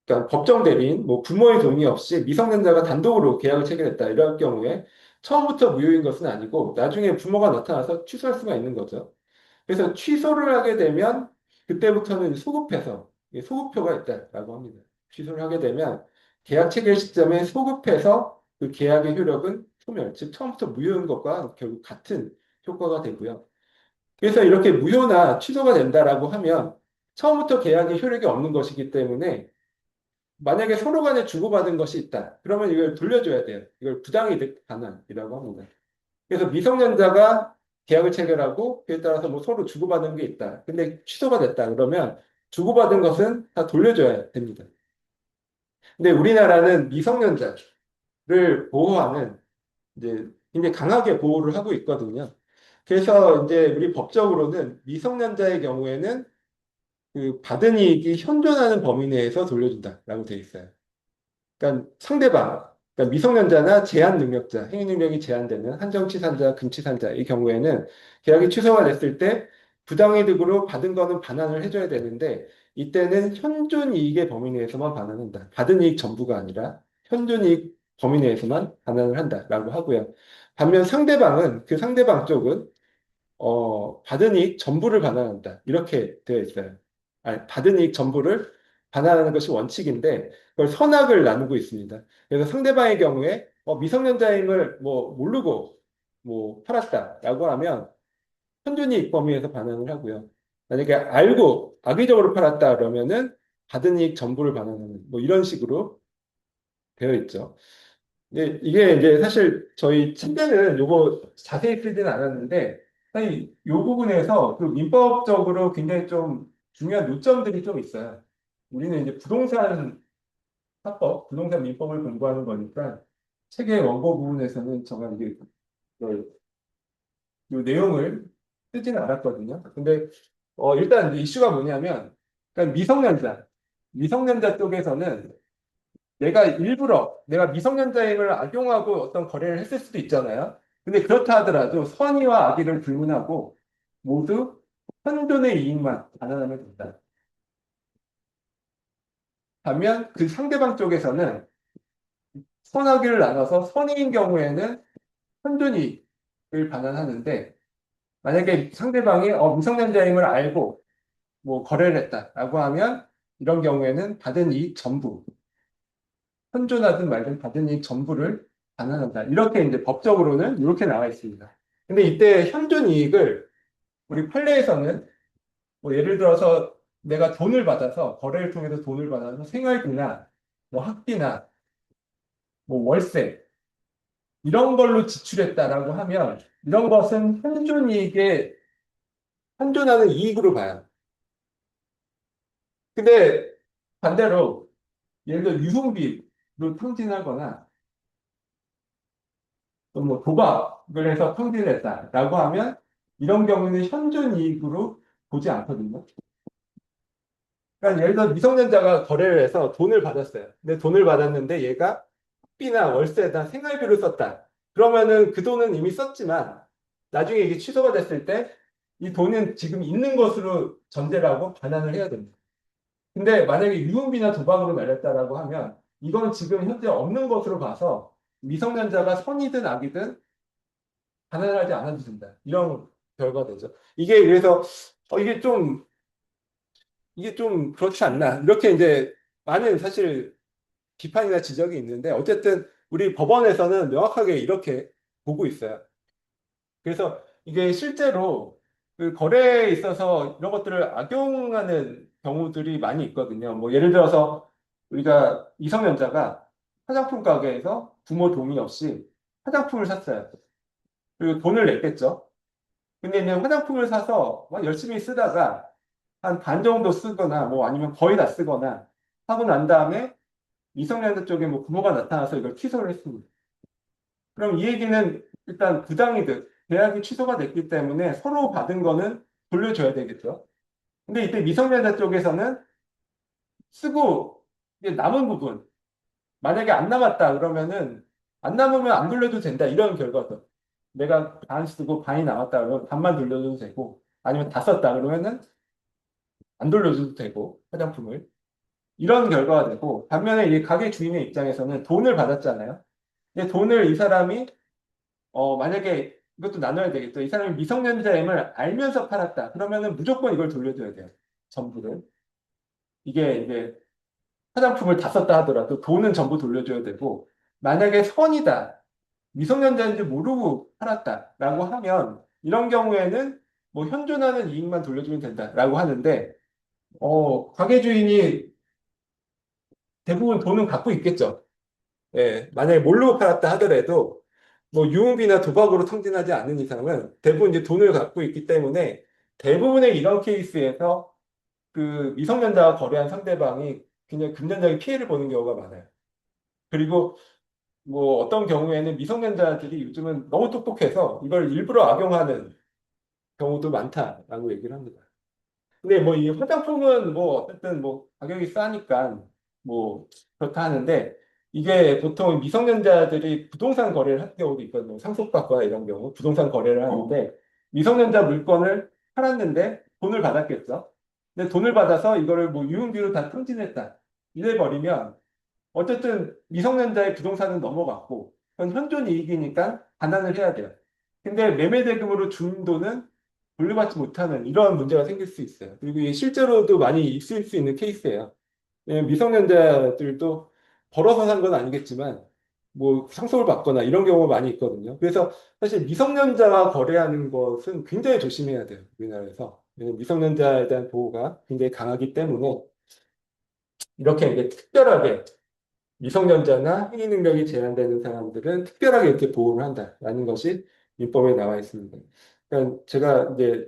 그러니까 법정 대리인, 뭐 부모의 동의 없이 미성년자가 단독으로 계약을 체결했다. 이럴 경우에 처음부터 무효인 것은 아니고 나중에 부모가 나타나서 취소할 수가 있는 거죠. 그래서 취소를 하게 되면 그때부터는 소급해서 소급표가 있다라고 합니다. 취소를 하게 되면 계약 체결 시점에 소급해서 그 계약의 효력은 소멸, 즉 처음부터 무효인 것과 결국 같은 효과가 되고요. 그래서 이렇게 무효나 취소가 된다라고 하면 처음부터 계약의 효력이 없는 것이기 때문에 만약에 서로 간에 주고받은 것이 있다. 그러면 이걸 돌려줘야 돼요. 이걸 부당이득 반환이라고 합니다. 그래서 미성년자가 계약을 체결하고 그에 따라서 뭐 서로 주고받은 게 있다. 근데 취소가 됐다. 그러면 주고받은 것은 다 돌려줘야 됩니다. 근데 우리나라는 미성년자를 보호하는 이제 굉장히 강하게 보호를 하고 있거든요. 그래서 이제 우리 법적으로는 미성년자의 경우에는 그 받은 이익이 현존하는 범위 내에서 돌려준다라고 되어 있어요. 그러니까 상대방, 그러니까 미성년자나 제한 능력자, 행위 능력이 제한되는 한정치산자, 금치산자의 경우에는 계약이 취소가 됐을 때 부당이득으로 받은 거는 반환을 해줘야 되는데 이때는 현존 이익의 범위 내에서만 반환한다. 받은 이익 전부가 아니라 현존 이익 범위 내에서만 반환을 한다라고 하고요. 반면 상대방은 그 상대방 쪽은 받은 이익 전부를 반환한다. 이렇게 되어 있어요. 아니, 받은 이익 전부를 반환하는 것이 원칙인데, 그걸 선악을 나누고 있습니다. 그래서 상대방의 경우에 미성년자임을 뭐 모르고 뭐 팔았다라고 하면 현존이익 범위에서 반환을 하고요. 만약에 알고 악의적으로 팔았다 그러면은 받은 이익 전부를 반환하는 뭐 이런 식으로 되어 있죠. 네, 이게 이제 사실 저희 침대는 요거 자세히 쓰지는 않았는데, 사실 요 부분에서 그 민법적으로 굉장히 좀 중요한 요점들이 좀 있어요. 우리는 이제 부동산 화법, 부동산 민법을 공부하는 거니까 책의 원고 부분에서는 정말 이게 요 내용을 쓰지는 않았거든요. 근데 일단 이슈가 뭐냐면, 그러니까 미성년자 쪽에서는 내가 일부러 내가 미성년자임을 악용하고 어떤 거래를 했을 수도 있잖아요. 근데 그렇다 하더라도 선의와 악의를 불문하고 모두 현존의 이익만 반환하면 된다. 반면 그 상대방 쪽에서는 선악의를 나눠서 선의인 경우에는 현존 이익을 반환하는데 만약에 상대방이 미성년자임을 알고 뭐 거래를 했다라고 하면 이런 경우에는 받은 이익 전부, 현존하든 말든 받은 이익 전부를 반환한다. 이렇게 이제 법적으로는 이렇게 나와 있습니다. 근데 이때 현존 이익을 우리 판례에서는 뭐 예를 들어서 내가 돈을 받아서 거래를 통해서 돈을 받아서 생활비나 뭐 학비나 뭐 월세 이런 걸로 지출했다라고 하면 이런 것은 현존 이익에 현존하는 이익으로 봐요. 근데 반대로 예를 들어 유흥비로 탕진하거나 또 뭐 도박을 해서 탕진했다라고 하면 이런 경우는 현존 이익으로 보지 않거든요. 그러니까 예를 들어 미성년자가 거래를 해서 돈을 받았어요. 근데 돈을 받았는데 얘가 학비나 월세나 생활비로 썼다. 그러면은 그 돈은 이미 썼지만 나중에 이게 취소가 됐을 때 이 돈은 지금 있는 것으로 전제를 하고 반환을 해야 됩니다. 근데 만약에 유흥비나 도박으로 날렸다라고 하면 이건 지금 현재 없는 것으로 봐서 미성년자가 선이든 악이든 반환하지 않아도 된다. 이런 결과가 되죠. 이게 그래서 이게 좀 그렇지 않나. 이렇게 이제 많은 사실 비판이나 지적이 있는데 어쨌든 우리 법원에서는 명확하게 이렇게 보고 있어요. 그래서 이게 실제로 그 거래에 있어서 이런 것들을 악용하는 경우들이 많이 있거든요. 뭐 예를 들어서 우리가 미성년자가 화장품 가게에서 부모 동의 없이 화장품을 샀어요. 그리고 돈을 냈겠죠. 근데 이제 화장품을 사서 막 열심히 쓰다가 한 반 정도 쓰거나 뭐 아니면 거의 다 쓰거나 하고 난 다음에 미성년자 쪽에 뭐 부모가 나타나서 이걸 취소를 했습니다. 그럼 이 얘기는 일단 부당이득, 계약이 취소가 됐기 때문에 서로 받은 거는 돌려줘야 되겠죠. 근데 이때 미성년자 쪽에서는 쓰고 이제 남은 부분, 만약에 안 남았다 그러면은 안 남으면 안 돌려도 된다 이런 결과죠. 내가 반 쓰고 반이 남았다 그러면 반만 돌려줘도 되고 아니면 다 썼다 그러면은 안 돌려줘도 되고 화장품을 이런 결과가 되고 반면에 이 가게 주인의 입장에서는 돈을 받았잖아요. 근데 돈을 이 사람이 만약에 이것도 나눠야 되겠죠. 이 사람이 미성년자임을 알면서 팔았다. 그러면은 무조건 이걸 돌려줘야 돼요. 전부를. 이게 이제 화장품을 다 썼다 하더라도 돈은 전부 돌려줘야 되고, 만약에 선이다. 미성년자인지 모르고 팔았다라고 하면, 이런 경우에는 뭐 현존하는 이익만 돌려주면 된다라고 하는데, 가게 주인이 대부분 돈은 갖고 있겠죠. 예, 만약에 모르고 팔았다 하더라도 뭐 유흥비나 도박으로 탕진하지 않는 이상은 대부분 이제 돈을 갖고 있기 때문에 대부분의 이런 케이스에서 그 미성년자와 거래한 상대방이 그냥 금전적인 피해를 보는 경우가 많아요. 그리고 뭐 어떤 경우에는 미성년자들이 요즘은 너무 똑똑해서 이걸 일부러 악용하는 경우도 많다라고 얘기를 합니다. 근데 뭐 이 화장품은 뭐 어쨌든 뭐 가격이 싸니까 뭐 그렇다 하는데 이게 보통 미성년자들이 부동산 거래를 하는 경우도 있거든요. 상속받거나 이런 경우 부동산 거래를 하는데 미성년자 물건을 팔았는데 돈을 받았겠죠. 근데 돈을 받아서 이거를 뭐 유흥비로 다 탕진했다. 이래 버리면 어쨌든 미성년자의 부동산은 넘어갔고 그건 현존 이익이니까 반환을 해야 돼요. 근데 매매 대금으로 준 돈은 돌려받지 못하는 이런 문제가 생길 수 있어요. 그리고 이게 실제로도 많이 있을 수 있는 케이스예요. 왜냐면 미성년자들도 벌어서 산 건 아니겠지만 뭐 상속을 받거나 이런 경우가 많이 있거든요. 그래서 사실 미성년자와 거래하는 것은 굉장히 조심해야 돼요. 우리나라에서. 왜냐면 미성년자에 대한 보호가 굉장히 강하기 때문에 이렇게 이제 특별하게 미성년자나 행위 능력이 제한되는 사람들은 특별하게 이렇게 보호를 한다라는 것이 민법에 나와 있습니다. 그러니까 제가 이제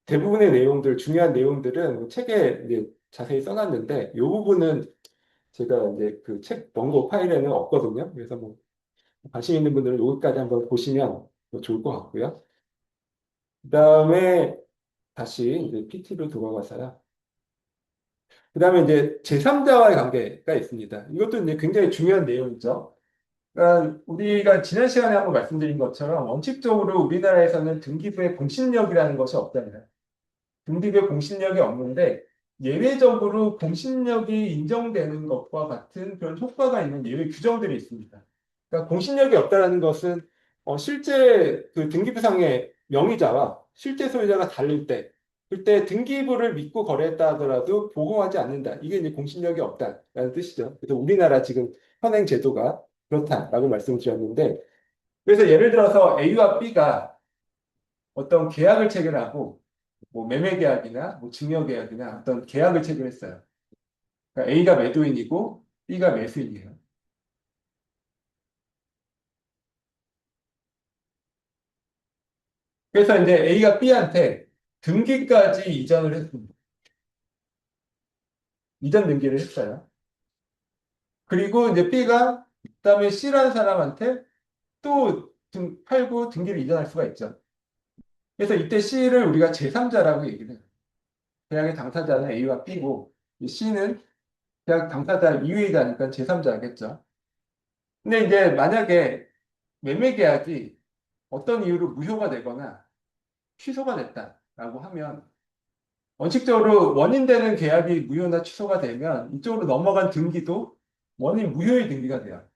대부분의 내용들, 중요한 내용들은 책에 이제 자세히 써놨는데, 이 부분은 제가 이제 그 책 원고 파일에는 없거든요. 그래서 뭐, 관심 있는 분들은 여기까지 한번 보시면 더 좋을 것 같고요. 그 다음에 다시 이제 PT로 돌아가서요. 그 다음에 이제 제3자와의 관계가 있습니다. 이것도 이제 굉장히 중요한 내용이죠. 그러니까 우리가 지난 시간에 한번 말씀드린 것처럼 원칙적으로 우리나라에서는 등기부의 공신력이라는 것이 없잖아요. 등기부의 공신력이 없는데 예외적으로 공신력이 인정되는 것과 같은 그런 효과가 있는 예외 규정들이 있습니다. 그러니까 공신력이 없다는 것은 실제 그 등기부상의 명의자와 실제 소유자가 다를 때 그때 등기부를 믿고 거래했다 하더라도 보호하지 않는다. 이게 이제 공신력이 없다라는 뜻이죠. 그래서 우리나라 지금 현행 제도가 그렇다라고 말씀을 드렸는데, 그래서 예를 들어서 A와 B가 어떤 계약을 체결하고, 뭐 매매 계약이나 뭐 증여 계약이나 어떤 계약을 체결했어요. 그러니까 A가 매도인이고 B가 매수인이에요. 그래서 이제 A가 B한테 등기까지 이전을 했습니다. 이전 등기를 했어요. 그리고 이제 B가 그다음에 C라는 사람한테 또 팔고 등기를 이전할 수가 있죠. 그래서 이때 C를 우리가 제3자라고 얘기를 해요. 계약의 당사자는 A와 B고 이 C는 계약 당사자 이외이자니까 제3자겠죠. 근데 이제 만약에 매매 계약이 어떤 이유로 무효가 되거나 취소가 됐다라고 하면 원칙적으로 원인되는 계약이 무효나 취소가 되면 이쪽으로 넘어간 등기도 원인 무효의 등기가 돼요.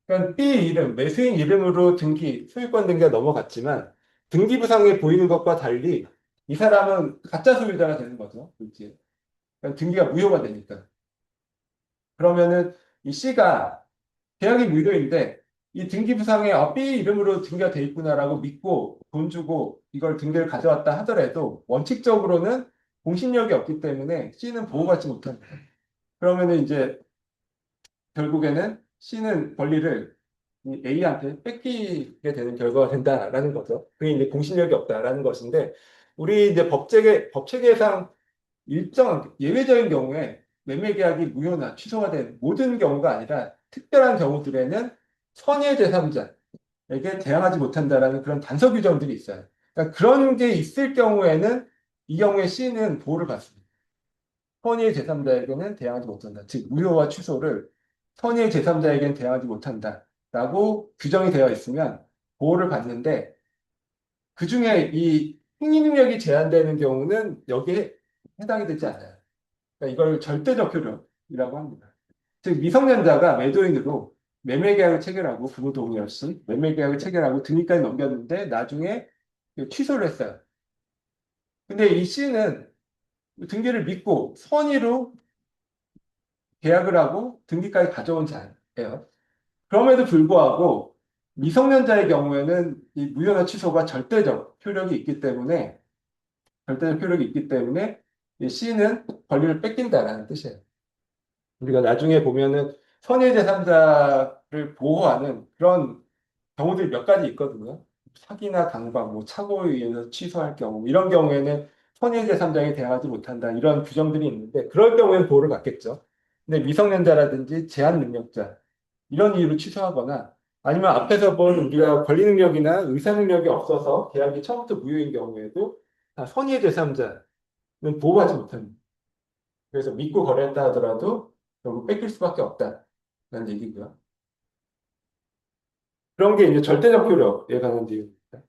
그러니까 B 이름, 매수인 이름으로 등기, 소유권 등기가 넘어갔지만 등기부상에 보이는 것과 달리 이 사람은 가짜 소유자가 되는 거죠. 그렇지? 그러니까 등기가 무효가 되니까. 그러면은 이 C가 계약이 무효인데 이 등기부상에 B 이름으로 등기가 돼 있구나라고 믿고 돈 주고 이걸 등기를 가져왔다 하더라도 원칙적으로는 공신력이 없기 때문에 C는 보호받지 못합니다. 그러면은 이제 결국에는 C는 권리를 이 A한테 뺏기게 되는 결과가 된다라는 거죠. 그게 이제 공신력이 없다라는 것인데, 우리 이제 법체계상 일정 예외적인 경우에 매매 계약이 무효나 취소가 된 모든 경우가 아니라 특별한 경우들에는 선의 제3자에게 대항하지 못한다라는 그런 단서 규정들이 있어요. 그러니까 그런 게 있을 경우에는 이 경우에 C는 보호를 받습니다. 선의의 제3자에게는 대항하지 못한다. 즉, 무효와 취소를 선의의 제3자에게는 대항하지 못한다라고 규정이 되어 있으면 보호를 받는데, 그 중에 이 행위 능력이 제한되는 경우는 여기에 해당이 되지 않아요. 그러니까 이걸 절대적 효력이라고 합니다. 즉, 미성년자가 매도인으로 매매 계약을 체결하고 부부 동의 없이 매매 계약을 체결하고 등기까지 넘겼는데 나중에 취소를 했어요. 근데 이 C는 등기를 믿고 선의로 계약을 하고 등기까지 가져온 자예요. 그럼에도 불구하고 미성년자의 경우에는 이 무효나 취소가 절대적 효력이 있기 때문에 이 C는 권리를 뺏긴다라는 뜻이에요. 우리가 나중에 보면은 선의 제3자를 보호하는 그런 경우들이 몇 가지 있거든요. 사기나 강박, 뭐 착오에 의해서 취소할 경우, 이런 경우에는 선의 제3자에게 대항하지 못한다. 이런 규정들이 있는데, 그럴 경우에는 보호를 받겠죠. 근데 미성년자라든지 제한 능력자, 이런 이유로 취소하거나, 아니면 앞에서 본 우리가 권리 능력이나 의사 능력이 없어서 계약이 처음부터 무효인 경우에도 다 선의 제3자는 보호하지 못합니다. 그래서 믿고 거래했다 하더라도 결국 뺏길 수밖에 없다는 얘기고요. 그런 게 이제 절대적 효력에 관한 내용입니다.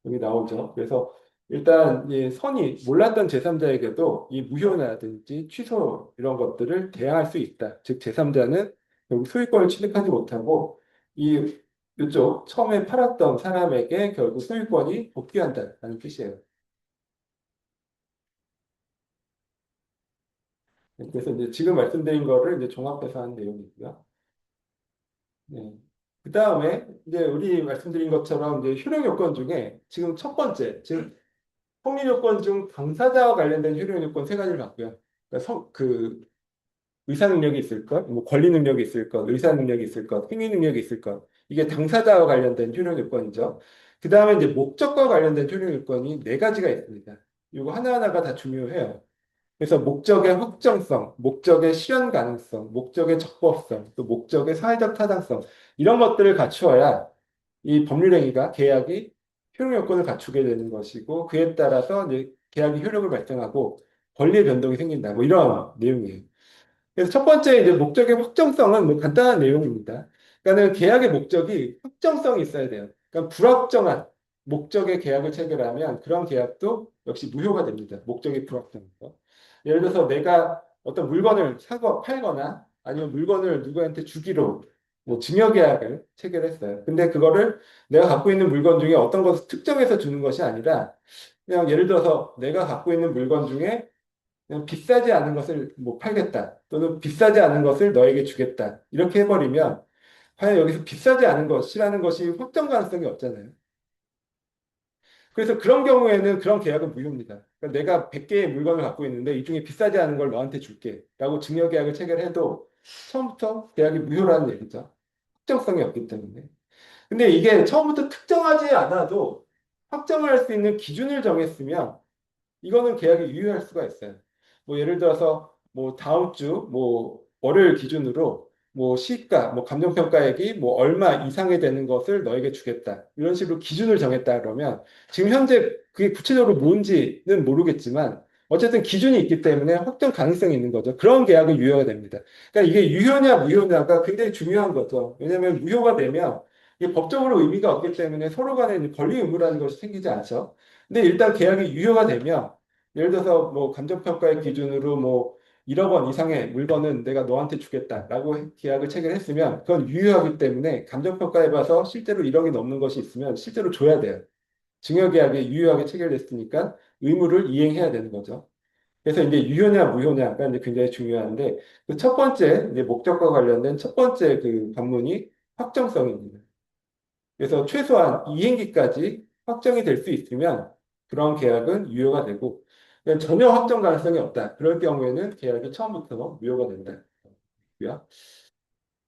여기 나오죠. 그래서 일단 이 선이 몰랐던 제3자에게도 이 무효라든지 취소 이런 것들을 대항할 수 있다. 즉 제3자는 결국 소유권을 취득하지 못하고 이 이쪽 처음에 팔았던 사람에게 결국 소유권이 복귀한다는 뜻이에요. 그래서 이제 지금 말씀드린 거를 이제 종합해서 한 내용이고요. 네. 그 다음에 이제 우리 말씀드린 것처럼 이제 효력 요건 중에 지금 첫 번째, 즉 성립 요건 중 당사자와 관련된 효력 요건 세 가지를 봤고요. 그러니까 그 의사 능력이 있을 것, 뭐 권리 능력이 있을 것, 의사 능력이 있을 것, 행위 능력이 있을 것. 이게 당사자와 관련된 효력 요건이죠. 그 다음에 이제 목적과 관련된 효력 요건이 네 가지가 있습니다. 이거 하나하나가 다 중요해요. 그래서 목적의 확정성, 목적의 실현 가능성, 목적의 적법성, 또 목적의 사회적 타당성 이런 것들을 갖추어야 이 법률행위가 계약이 효력 요건을 갖추게 되는 것이고 그에 따라서 이제 계약이 효력을 발생하고 권리의 변동이 생긴다. 뭐 이런 내용이에요. 그래서 첫 번째 이제 목적의 확정성은 뭐 간단한 내용입니다. 그러니까는 계약의 목적이 확정성이 있어야 돼요. 그러니까 불확정한 목적의 계약을 체결하면 그런 계약도 역시 무효가 됩니다. 목적이 불확정해서. 예를 들어서 내가 어떤 물건을 사고 팔거나 아니면 물건을 누구한테 주기로 뭐 증여 계약을 체결했어요. 근데 그거를 내가 갖고 있는 물건 중에 어떤 것을 특정해서 주는 것이 아니라 그냥 예를 들어서 내가 갖고 있는 물건 중에 그냥 비싸지 않은 것을 뭐 팔겠다. 또는 비싸지 않은 것을 너에게 주겠다. 이렇게 해버리면 과연 여기서 비싸지 않은 것이라는 것이 확정 가능성이 없잖아요. 그래서 그런 경우에는 그런 계약은 무효입니다. 그러니까 내가 100개의 물건을 갖고 있는데 이 중에 비싸지 않은 걸 너한테 줄게. 라고 증여 계약을 체결해도 처음부터 계약이 무효라는 얘기죠. 확정성이 없기 때문에. 근데 이게 처음부터 특정하지 않아도 확정할 수 있는 기준을 정했으면 이거는 계약이 유효할 수가 있어요. 뭐 예를 들어서 뭐 다음 주 뭐 월요일 기준으로 뭐 시가, 뭐 감정평가액이 뭐 얼마 이상이 되는 것을 너에게 주겠다. 이런 식으로 기준을 정했다 그러면 지금 현재 그게 구체적으로 뭔지는 모르겠지만 어쨌든 기준이 있기 때문에 확정 가능성이 있는 거죠. 그런 계약은 유효가 됩니다. 그러니까 이게 유효냐 무효냐가 굉장히 중요한 거죠. 왜냐하면 무효가 되면 이게 법적으로 의미가 없기 때문에 서로 간에 권리 의무라는 것이 생기지 않죠. 근데 일단 계약이 유효가 되면 예를 들어서 뭐 감정평가의 기준으로 뭐 1억 원 이상의 물건은 내가 너한테 주겠다라고 계약을 체결했으면 그건 유효하기 때문에 감정평가해 봐서 실제로 1억이 넘는 것이 있으면 실제로 줘야 돼요. 증여계약이 유효하게 체결됐으니까 의무를 이행해야 되는 거죠. 그래서 이제 유효냐 무효냐가 이제 굉장히 중요한데 그 첫 번째 이제 목적과 관련된 첫 번째 그 관문이 확정성입니다. 그래서 최소한 이행기까지 확정이 될 수 있으면 그런 계약은 유효가 되고 그냥 전혀 확정 가능성이 없다. 그럴 경우에는 계약이 처음부터 무효가 된다.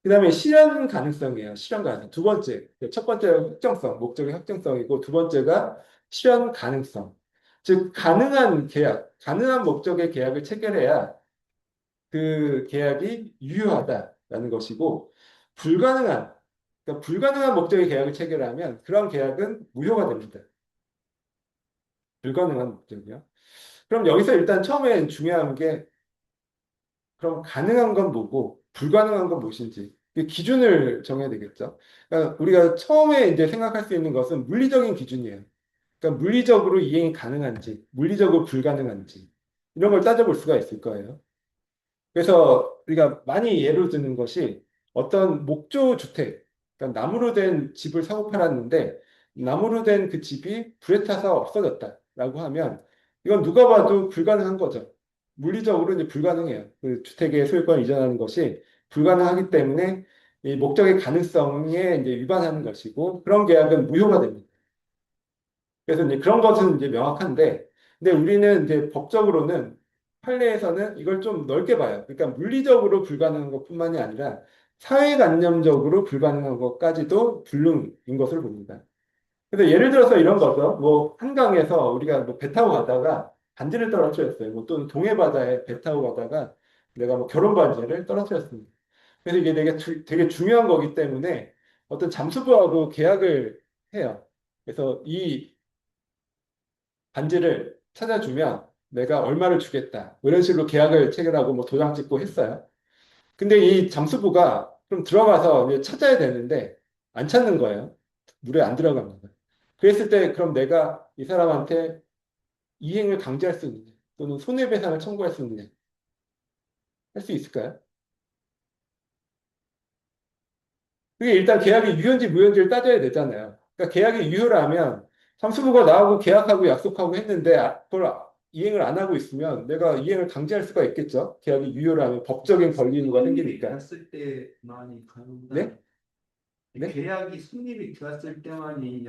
그다음에 실현 가능성이에요. 실현 가능성. 두 번째. 첫 번째가 확정성, 목적의 확정성이고 두 번째가 실현 가능성. 즉 가능한 계약, 가능한 목적의 계약을 체결해야 그 계약이 유효하다라는 것이고 불가능한 그러니까 불가능한 목적의 계약을 체결하면 그런 계약은 무효가 됩니다. 불가능한 목적이요. 그럼 여기서 일단 처음에 중요한 게 그럼 가능한 건 뭐고 불가능한 건 무엇인지 그 기준을 정해야 되겠죠. 그러니까 우리가 처음에 이제 생각할 수 있는 것은 물리적인 기준이에요. 그러니까 물리적으로 이행이 가능한지, 물리적으로 불가능한지 이런 걸 따져볼 수가 있을 거예요. 그래서 우리가 많이 예로 드는 것이 어떤 목조 주택, 그러니까 나무로 된 집을 사고 팔았는데 나무로 된 그 집이 불에 타서 없어졌다라고 하면 이건 누가 봐도 불가능한 거죠. 물리적으로 이제 불가능해요. 그 주택의 소유권 이전하는 것이 불가능하기 때문에 이 목적의 가능성에 이제 위반하는 것이고 그런 계약은 무효가 됩니다. 그래서 이제 그런 것은 이제 명확한데, 근데 우리는 이제 법적으로는 판례에서는 이걸 좀 넓게 봐요. 그러니까 물리적으로 불가능한 것뿐만이 아니라 사회관념적으로 불가능한 것까지도 불능인 것을 봅니다. 그래서 예를 들어서 이런 거죠. 뭐 한강에서 우리가 뭐 배 타고 가다가 반지를 떨어뜨렸어요. 뭐 또는 동해바다에 배 타고 가다가 내가 뭐 결혼 반지를 떨어뜨렸습니다. 그래서 이게 되게 중요한 거기 때문에 어떤 잠수부하고 계약을 해요. 그래서 이 반지를 찾아주면 내가 얼마를 주겠다. 뭐 이런 식으로 계약을 체결하고 뭐 도장 찍고 했어요. 근데 이 잠수부가 그럼 들어가서 이제 찾아야 되는데 안 찾는 거예요. 물에 안 들어갑니다. 그랬을 때 그럼 내가 이 사람한테 이행을 강제할 수 있느냐 또는 손해배상을 청구할 수 있느냐 할 수 있을까요? 그게 일단 계약이 유효인지 무효인지를 따져야 되잖아요. 그러니까 계약이 유효라면 상수부가 나하고 계약하고 약속하고 했는데 그걸 이행을 안 하고 있으면 내가 이행을 강제할 수가 있겠죠. 계약이 유효라면 법적인 권리가 생기니까. 됐을 때만이 네? 가능하다. 네? 계약이 성립이 되었을 때만이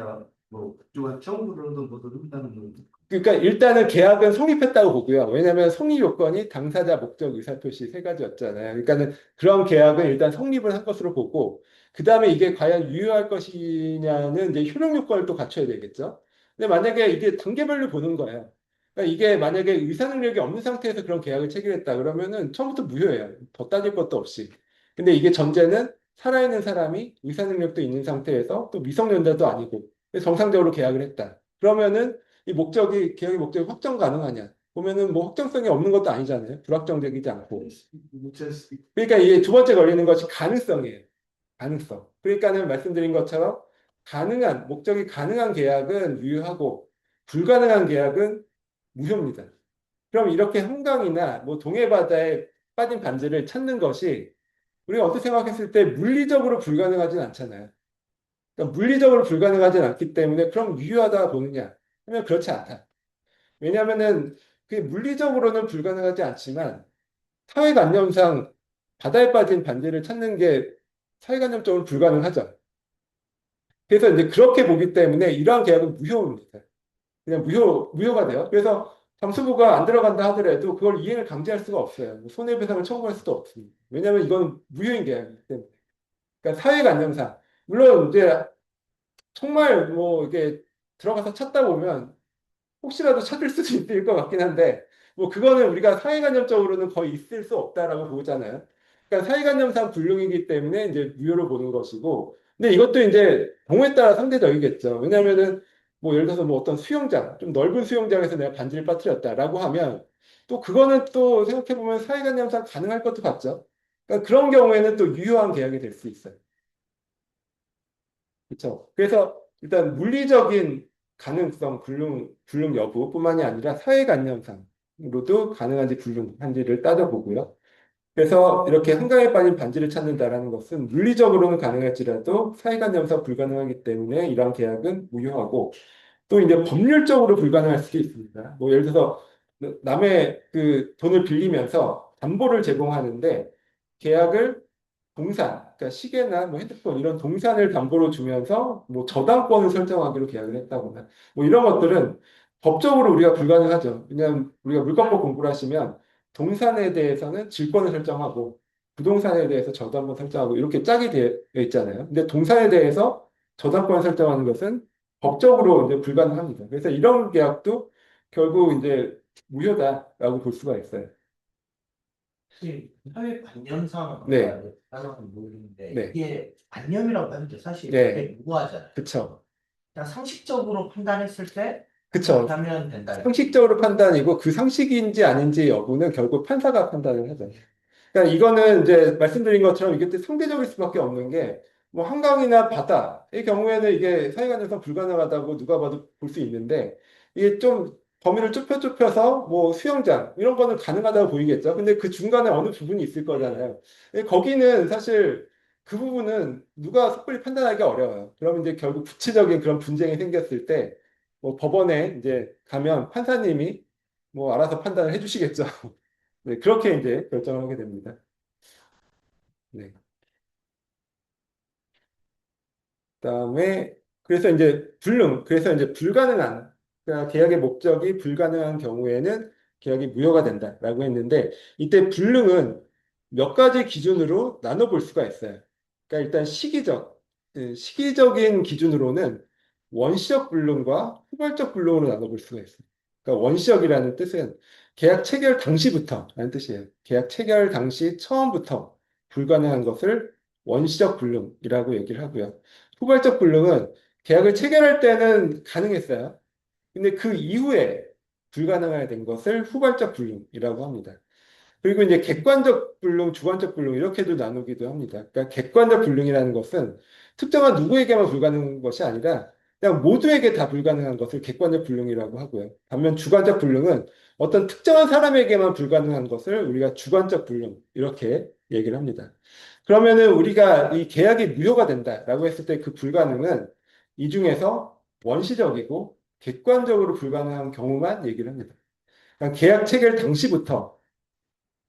뭐 그쪽가 청구로도 뭐도 한다는 건데. 그러니까 일단은 계약은 성립했다고 보고요. 왜냐하면 성립 요건이 당사자 목적 의사표시 세 가지였잖아요. 그러니까는 그런 계약은 일단 성립을 한 것으로 보고 그 다음에 이게 과연 유효할 것이냐는 이제 효력 요건을 또 갖춰야 되겠죠. 근데 만약에 이게 단계별로 보는 거예요. 그러니까 이게 만약에 의사 능력이 없는 상태에서 그런 계약을 체결했다 그러면은 처음부터 무효예요. 더 따질 것도 없이. 근데 이게 전제는 살아있는 사람이 의사 능력도 있는 상태에서 또 미성년자도 아니고 정상적으로 계약을 했다. 그러면은 이 목적이 계약의 목적이 확정 가능하냐? 보면은 뭐 확정성이 없는 것도 아니잖아요. 불확정적이지 않고. 그러니까 이게 두 번째 걸리는 것이 가능성이에요. 가능성. 그러니까는 말씀드린 것처럼 가능한 목적이 가능한 계약은 유효하고 불가능한 계약은 무효입니다. 그럼 이렇게 한강이나 뭐 동해바다에 빠진 반지를 찾는 것이 우리가 어떻게 생각했을 때 물리적으로 불가능하진 않잖아요. 그러니까 물리적으로 불가능하진 않기 때문에 그럼 유효하다 보느냐? 하면 그렇지 않다. 왜냐하면은 그게 물리적으로는 불가능하지 않지만 사회관념상 바다에 빠진 반지를 찾는 게 사회관념적으로 불가능하죠. 그래서 이제 그렇게 보기 때문에 이러한 계약은 무효입니다. 그냥 무효가 돼요. 그래서 잠수부가 안 들어간다 하더라도 그걸 이행을 강제할 수가 없어요. 뭐 손해배상을 청구할 수도 없습니다. 왜냐하면 이건 무효인 계약이기 때문에. 그러니까 사회관념상. 물론 이제 정말 뭐 이게 들어가서 찾다 보면 혹시라도 찾을 수도 있을 것 같긴 한데, 뭐 그거는 우리가 사회관념적으로는 거의 있을 수 없다라고 보잖아요. 그러니까 사회관념상 불능이기 때문에 이제 무효로 보는 것이고, 근데 이것도 이제 경우에 따라 상대적이겠죠. 왜냐하면은 뭐 예를 들어서 뭐 어떤 수영장, 좀 넓은 수영장에서 내가 반지를 빠뜨렸다라고 하면 또 그거는 또 생각해보면 사회관념상 가능할 것도 같죠. 그러니까 그런 경우에는 또 유효한 계약이 될 수 있어요. 그렇죠. 그래서 일단 물리적인 가능성, 불능 여부뿐만이 아니라 사회관념상으로도 가능한지 불능한지를 따져보고요. 그래서 이렇게 한강에 빠진 반지를 찾는다라는 것은 물리적으로는 가능할지라도 사회관념상 불가능하기 때문에 이러한 계약은 무효하고 또 이제 법률적으로 불가능할 수도 있습니다. 뭐 예를 들어서 남의 그 돈을 빌리면서 담보를 제공하는데 계약을 동산, 그러니까 시계나 뭐 핸드폰 이런 동산을 담보로 주면서 뭐 저당권을 설정하기로 계약을 했다거나 뭐 이런 것들은 법적으로 우리가 불가능하죠. 왜냐하면 우리가 물권법 공부를 하시면 동산에 대해서는 질권을 설정하고 부동산에 대해서 저당권 설정하고 이렇게 짝이 되어 있잖아요. 근데 동산에 대해서 저당권 설정하는 것은 법적으로 이제 불가능합니다. 그래서 이런 계약도 결국 이제 무효다라고 볼 수가 있어요. 사실 사회 관념상 네, 아까 설명은 모르는데 네, 이게 관념이라고 하는 게 사실 네, 되게 무거하잖아요. 그쵸. 그냥 상식적으로 판단했을 때 그쵸. 그렇게 하면 된다. 상식적으로 판단이고 그 상식인지 아닌지 여부는 결국 판사가 판단을 하죠. 그러니까 이거는 이제 말씀드린 것처럼 이게 또 상대적일 수밖에 없는 게 뭐 한강이나 바다의 경우에는 이게 사회관념상 불가능하다고 누가 봐도 볼 수 있는데 이게 좀 범위를 좁혀서 뭐 수영장 이런 거는 가능하다고 보이겠죠. 근데 그 중간에 어느 부분이 있을 거잖아요. 근데 거기는 사실 그 부분은 누가 섣불리 판단하기 어려워요. 그러면 이제 결국 구체적인 그런 분쟁이 생겼을 때 뭐 법원에 이제 가면 판사님이 뭐 알아서 판단을 해주시겠죠. 네, 그렇게 이제 결정을 하게 됩니다. 네. 그다음에 그래서 이제 불가능한 그러니까 계약의 목적이 불가능한 경우에는 계약이 무효가 된다라고 했는데 이때 불능은 몇 가지 기준으로 나눠볼 수가 있어요. 그러니까 일단 시기적인 기준으로는 원시적 불능과 후발적 불능으로 나눠볼 수가 있어요. 그러니까 원시적이라는 뜻은 계약 체결 당시부터라는 뜻이에요. 계약 체결 당시 처음부터 불가능한 것을 원시적 불능이라고 얘기를 하고요. 후발적 불능은 계약을 체결할 때는 가능했어요. 근데 그 이후에 불가능하게 된 것을 후발적 불능이라고 합니다. 그리고 이제 객관적 불능, 주관적 불능 이렇게도 나누기도 합니다. 그러니까 객관적 불능이라는 것은 특정한 누구에게만 불가능한 것이 아니라 그냥 모두에게 다 불가능한 것을 객관적 불능이라고 하고요. 반면 주관적 불능은 어떤 특정한 사람에게만 불가능한 것을 우리가 주관적 불능 이렇게 얘기를 합니다. 그러면은 우리가 이 계약이 무효가 된다라고 했을 때 그 불가능은 이 중에서 원시적이고 객관적으로 불가능한 경우만 얘기를 합니다. 그러니까 계약 체결 당시부터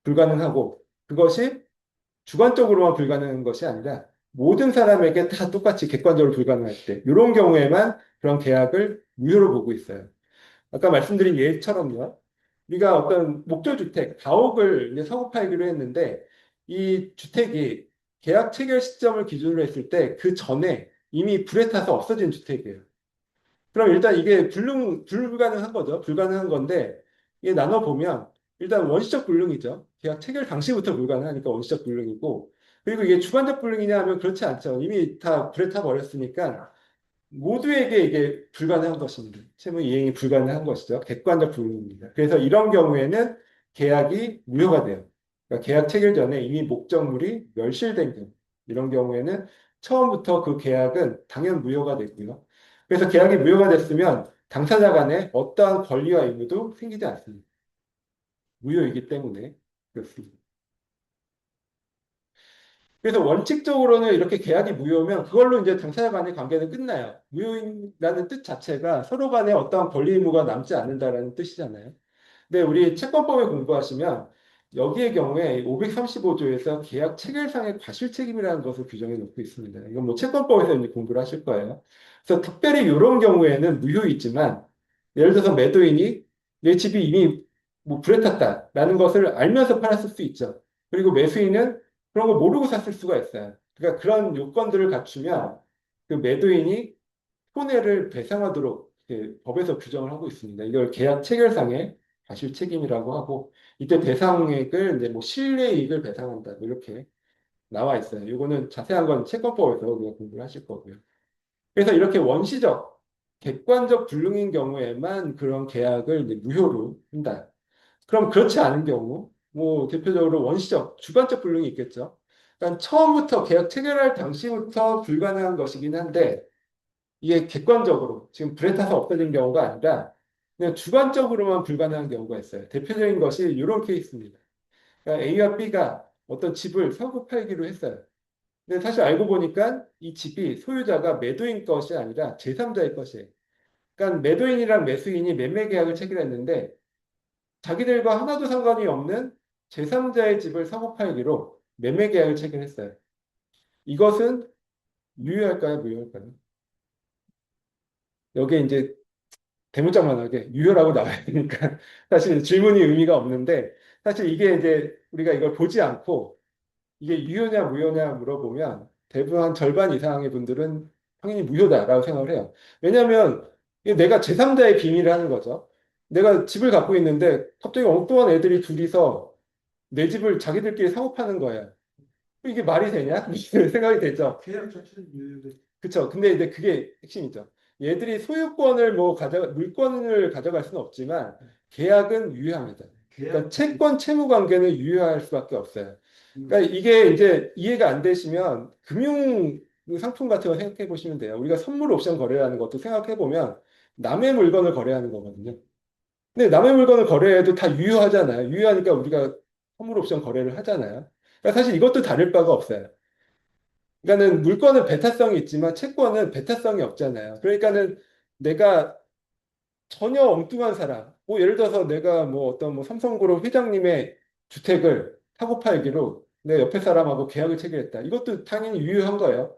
불가능하고 그것이 주관적으로만 불가능한 것이 아니라 모든 사람에게 다 똑같이 객관적으로 불가능할 때 이런 경우에만 그런 계약을 무효로 보고 있어요. 아까 말씀드린 예처럼요. 우리가 어떤 목조주택, 가옥을 이제 사고팔기로 했는데 이 주택이 계약 체결 시점을 기준으로 했을 때 그 전에 이미 불에 타서 없어진 주택이에요. 그럼 일단 이게 불가능한 거죠. 불가능한 건데, 이게 나눠보면, 일단 원시적 불능이죠. 계약 체결 당시부터 불가능하니까 원시적 불능이고, 그리고 이게 주관적 불능이냐 하면 그렇지 않죠. 이미 다 불에 타버렸으니까, 모두에게 이게 불가능한 것입니다. 채무 이행이 불가능한 것이죠. 객관적 불능입니다. 그래서 이런 경우에는 계약이 무효가 돼요. 그러니까 계약 체결 전에 이미 목적물이 멸실된 경우, 이런 경우에는 처음부터 그 계약은 당연 무효가 되고요. 그래서 계약이 무효가 됐으면 당사자 간에 어떠한 권리와 의무도 생기지 않습니다. 무효이기 때문에 그렇습니다. 그래서 원칙적으로는 이렇게 계약이 무효면 그걸로 이제 당사자 간의 관계는 끝나요. 무효라는 뜻 자체가 서로 간에 어떠한 권리 의무가 남지 않는다라는 뜻이잖아요. 근데 우리 채권법을 공부하시면 여기의 경우에 535조에서 계약 체결상의 과실 책임이라는 것을 규정해 놓고 있습니다. 이건 뭐 채권법에서 이제 공부를 하실 거예요. 그래서 특별히 이런 경우에는 무효이지만 예를 들어서 매도인이 내 집이 이미 뭐 불에 탔다라는 것을 알면서 팔았을 수 있죠. 그리고 매수인은 그런 거 모르고 샀을 수가 있어요. 그러니까 그런 요건들을 갖추면 그 매도인이 손해를 배상하도록 법에서 규정을 하고 있습니다. 이걸 계약 체결상의 과실 책임이라고 하고 이때 배상액을 이제 뭐 실내이익을 배상한다 뭐 이렇게 나와 있어요. 이거는 자세한 건 채권법에서 우리가 공부를 하실 거고요. 그래서 이렇게 원시적, 객관적 불능인 경우에만 그런 계약을 이제 무효로 한다. 그럼 그렇지 않은 경우, 뭐 대표적으로 원시적, 주관적 불능이 있겠죠. 그러니까 처음부터 계약 체결할 당시부터 불가능한 것이긴 한데 이게 객관적으로 지금 불에 타서 없어진 경우가 아니라 그냥 주관적으로만 불가능한 경우가 있어요. 대표적인 것이 이런 케이스입니다. 그러니까 A와 B가 어떤 집을 사고 팔기로 했어요. 근데 사실 알고 보니까 이 집이 소유자가 매도인 것이 아니라 제3자의 것이에요. 그러니까 매도인이랑 매수인이 매매 계약을 체결했는데 자기들과 하나도 상관이 없는 제3자의 집을 사고 팔기로 매매 계약을 체결했어요. 이것은 유효할까요, 무효할까요? 여기에 이제 대문짝만하게 유효라고 나와야 되니까 사실 질문이 의미가 없는데 사실 이게 이제 우리가 이걸 보지 않고 이게 유효냐 무효냐 물어보면 대부분 한 절반 이상의 분들은 당연히 무효다라고 생각을 해요. 왜냐하면 이게 내가 제3자의 비밀을 하는 거죠. 내가 집을 갖고 있는데 갑자기 엉뚱한 애들이 둘이서 내 집을 자기들끼리 사고 파는 거야. 이게 말이 되냐? 이런 생각이 되죠. 계약 자체는 유효. 그쵸. 근데 이제 그게 핵심이죠. 얘들이 소유권을 뭐 물권을 가져갈 수는 없지만 계약은 유효합니다. 그러니까 계약 채권 채무 관계는 유효할 수밖에 없어요. 그러니까 이게 이제 이해가 안 되시면 금융 상품 같은 거 생각해 보시면 돼요. 우리가 선물 옵션 거래라는 것도 생각해 보면 남의 물건을 거래하는 거거든요. 근데 남의 물건을 거래해도 다 유효하잖아요. 유효하니까 우리가 선물 옵션 거래를 하잖아요. 그러니까 사실 이것도 다를 바가 없어요. 그러니까는 물건은 배타성이 있지만 채권은 배타성이 없잖아요. 그러니까는 내가 전혀 엉뚱한 사람, 뭐 예를 들어서 내가 뭐 어떤 뭐 삼성그룹 회장님의 주택을 사고 팔기로 내 옆에 사람하고 계약을 체결했다. 이것도 당연히 유효한 거예요.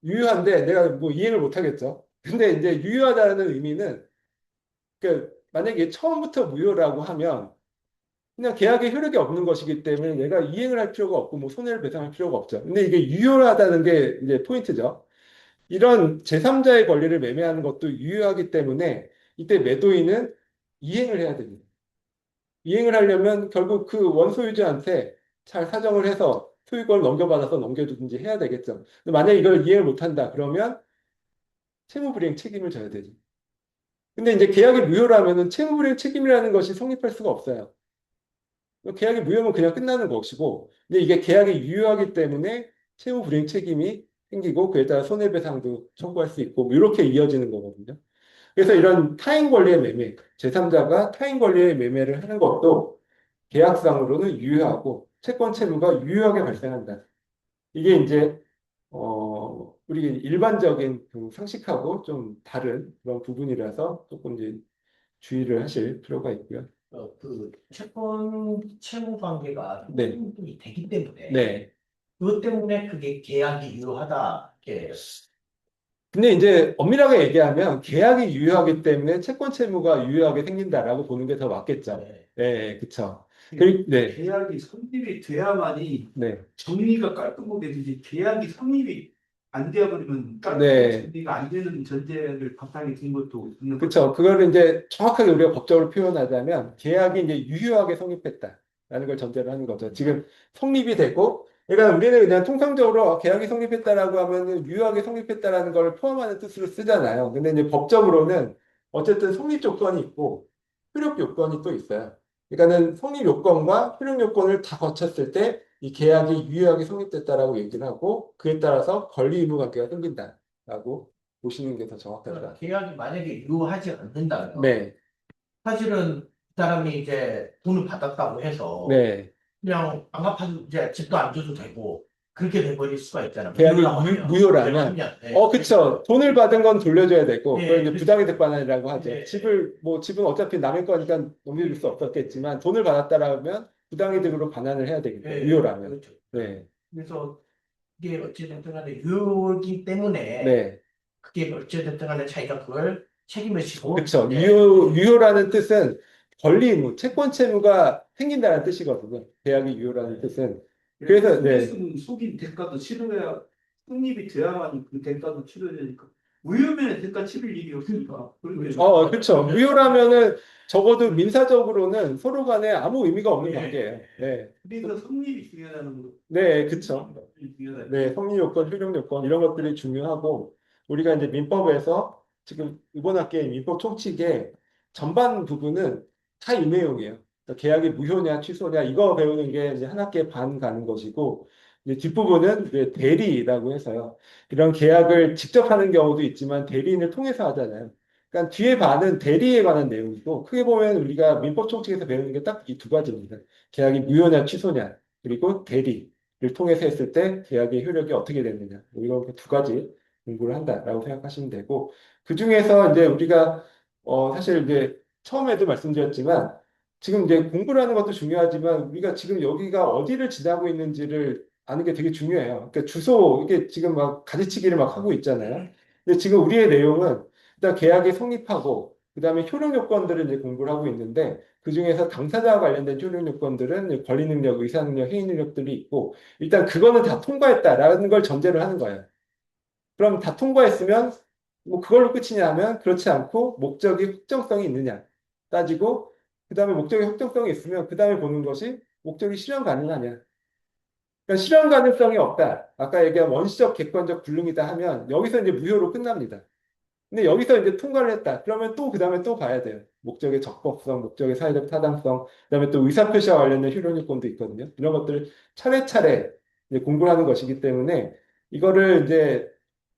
유효한데 내가 뭐 이행을 못 하겠죠. 근데 이제 유효하다는 의미는 그 만약에 처음부터 무효라고 하면 그냥 계약의 효력이 없는 것이기 때문에 내가 이행을 할 필요가 없고 뭐 손해를 배상할 필요가 없죠. 근데 이게 유효하다는 게 이제 포인트죠. 이런 제3자의 권리를 매매하는 것도 유효하기 때문에 이때 매도인은 이행을 해야 됩니다. 이행을 하려면 결국 그 원소유주한테 잘 사정을 해서 소유권을 넘겨받아서 넘겨주든지 해야 되겠죠. 근데 만약에 이걸 이행을 못한다 그러면 채무불이행 책임을 져야 되죠. 근데 이제 계약이 무효라면은 채무불이행 책임이라는 것이 성립할 수가 없어요. 계약이 무효면 그냥 끝나는 것이고, 근데 이게 계약이 유효하기 때문에 채무 불이행 책임이 생기고 그에 따라 손해배상도 청구할 수 있고 뭐 이렇게 이어지는 거거든요. 그래서 이런 타인 권리의 매매, 제3자가 타인 권리의 매매를 하는 것도 계약상으로는 유효하고 채권 채무가 유효하게 발생한다. 이게 이제 우리 일반적인 그 상식하고 좀 다른 그런 부분이라서 조금 이제 주의를 하실 필요가 있고요. 그 채권 채무 관계가 네. 충분히 되기 때문에 네. 그것 때문에 그게 계약이 유효하다. 이렇게 근데 이제 엄밀하게 얘기하면 계약이 유효하기 때문에 채권 채무가 유효하게 생긴다라고 보는 게 더 맞겠죠. 네. 네, 그쵸. 네, 계약이 성립이 돼야만이 네, 정리가 깔끔하게 되지. 계약이 성립이 안 되어버리면 네. 정리가 안 되는 전제를 바탕에 둔 것도 있는 그쵸. 그거를 이제 정확하게 우리가 법적으로 표현하자면 계약이 이제 유효하게 성립했다라는 걸 전제로 하는 거죠. 지금 성립이 되고, 그러니까 우리는 그냥 통상적으로 계약이 성립했다라고 하면 유효하게 성립했다라는 걸 포함하는 뜻으로 쓰잖아요. 근데 이제 법적으로는 어쨌든 성립 조건이 있고 효력 요건이 또 있어요. 그러니까는 성립 요건과 효력 요건을 다 거쳤을 때 이 계약이 유효하게 성립됐다라고 얘기를 하고 그에 따라서 권리 의무 관계가 생긴다라고 보시는 게 더 정확하다. 계약이 만약에 유효하지 않는다면 네, 사실은 그 사람이 이제 돈을 받았다고 해서 네, 그냥 안 갚아도 이제 집도 안 줘도 되고 그렇게 돼버릴 수가 있잖아. 계약이 무효라고 하면. 무효라면, 네. 그쵸. 돈을 받은 건 돌려줘야 되고, 네, 그걸 이제 그쵸. 부당이득 반환이라고 하죠. 네. 집은 어차피 남의 거니까 넘길 수 없었겠지만, 돈을 받았다라면 부당이득으로 반환을 해야 되겠죠. 네, 무효라면. 그렇죠. 네. 그래서 이게 어찌됐든 간에 유효이기 때문에 네. 그게 어찌됐든 간에 자기가 그걸 책임을 지고 그쵸. 네. 유효라는 뜻은 권리 의무, 채권 채무가 생긴다는 뜻이거든요. 계약이 유효라는 뜻은. 그래서, 네. 속인 대가도 치러야 성립이 돼야만 그 대가도 치러야되니까 무효면에 대가 치를 일이 없으니까 그렇게 그쵸. 무효라면은 적어도 민사적으로는 서로 간에 아무 의미가 없는 네. 관계예요. 네. 그래서 성립이 중요하다는 거. 네, 그쵸. 성립이 중요하다. 네, 성립 요건, 효력 요건 이런 것들이 중요하고 우리가 이제 민법에서 지금 이번 학기에 민법 총칙의 전반 부분은 다 이 내용이에요. 그러니까 계약이 무효냐 취소냐 이거 배우는 게 이제 한 학기에 반 가는 것이고 이제 뒷부분은 이제 대리라고 해서요. 이런 계약을 직접 하는 경우도 있지만 대리인을 통해서 하잖아요. 그러니까 뒤에 반은 대리에 관한 내용이고 크게 보면 우리가 민법 총칙에서 배우는 게 딱 이 두 가지입니다. 계약이 무효냐 취소냐 그리고 대리. 를 통해서 했을 때 계약의 효력이 어떻게 되느냐 뭐 이런 두 가지 공부를 한다라고 생각하시면 되고 그 중에서 이제 우리가 사실 이제 처음에도 말씀드렸지만 지금 이제 공부를 하는 것도 중요하지만 우리가 지금 여기가 어디를 지나고 있는지를 아는 게 되게 중요해요. 그러니까 주소 이게 지금 막 가지치기를 막 하고 있잖아요. 근데 지금 우리의 내용은 일단 계약이 성립하고 그다음에 효력 요건들을 이제 공부를 하고 있는데 그 중에서 당사자와 관련된 효력 요건들은 권리 능력, 의사 능력, 해임 능력들이 있고 일단 그거는 다 통과했다라는 걸 전제를 하는 거예요. 그럼 다 통과했으면 뭐 그걸로 끝이냐 하면 그렇지 않고 목적이 확정성이 있느냐 따지고 그다음에 목적이 확정성이 있으면 그다음에 보는 것이 목적이 실현 가능하냐. 그러니까 실현 가능성이 없다. 아까 얘기한 원시적 객관적 불능이다 하면 여기서 이제 무효로 끝납니다. 근데 여기서 이제 통과를 했다. 그러면 또 그다음에 또 봐야 돼요. 목적의 적법성, 목적의 사회적 타당성, 그다음에 또 의사표시와 관련된 효력 요건도 있거든요. 이런 것들을 차례차례 이제 공부를 하는 것이기 때문에 이거를 이제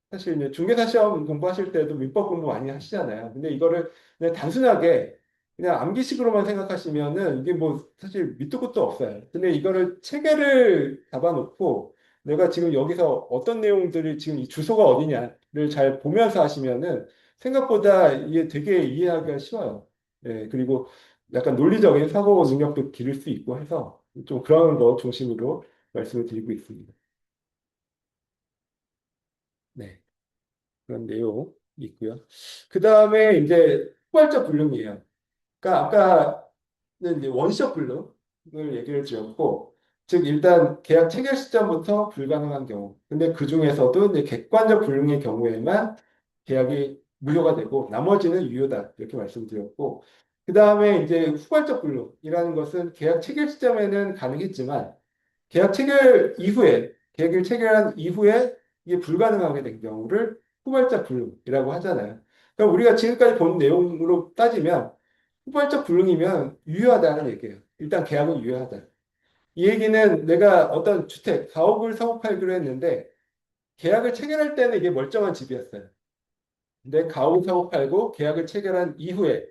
사실 이제 중개사 시험 공부하실 때도 민법 공부 많이 하시잖아요. 근데 이거를 그냥 단순하게 그냥 암기식으로만 생각하시면은 이게 뭐 사실 밑도 끝도 없어요. 근데 이거를 체계를 잡아놓고 내가 지금 여기서 어떤 내용들이 지금 이 주소가 어디냐를 잘 보면서 하시면은 생각보다 이게 되게 이해하기가 쉬워요. 예, 그리고 약간 논리적인 사고 능력도 기를 수 있고 해서 좀 그런 거 중심으로 말씀을 드리고 있습니다. 네. 그런 내용 있고요. 그 다음에 이제 포괄적 불능이에요. 그러니까 아까는 이제 원시적 불능을 얘기를 드렸고, 즉 일단 계약 체결 시점부터 불가능한 경우. 근데 그 중에서도 이제 객관적 불능의 경우에만 계약이 무효가 되고 나머지는 유효다 이렇게 말씀드렸고, 그 다음에 이제 후발적 불능이라는 것은 계약 체결 시점에는 가능했지만 계약을 체결한 이후에 이게 불가능하게 된 경우를 후발적 불능이라고 하잖아요. 그럼 우리가 지금까지 본 내용으로 따지면 후발적 불능이면 유효하다는 얘기예요. 일단 계약은 유효하다. 이 얘기는 내가 어떤 주택, 가옥을 사고팔기로 했는데 계약을 체결할 때는 이게 멀쩡한 집이었어요. 근데 가옥을 사고팔고 계약을 체결한 이후에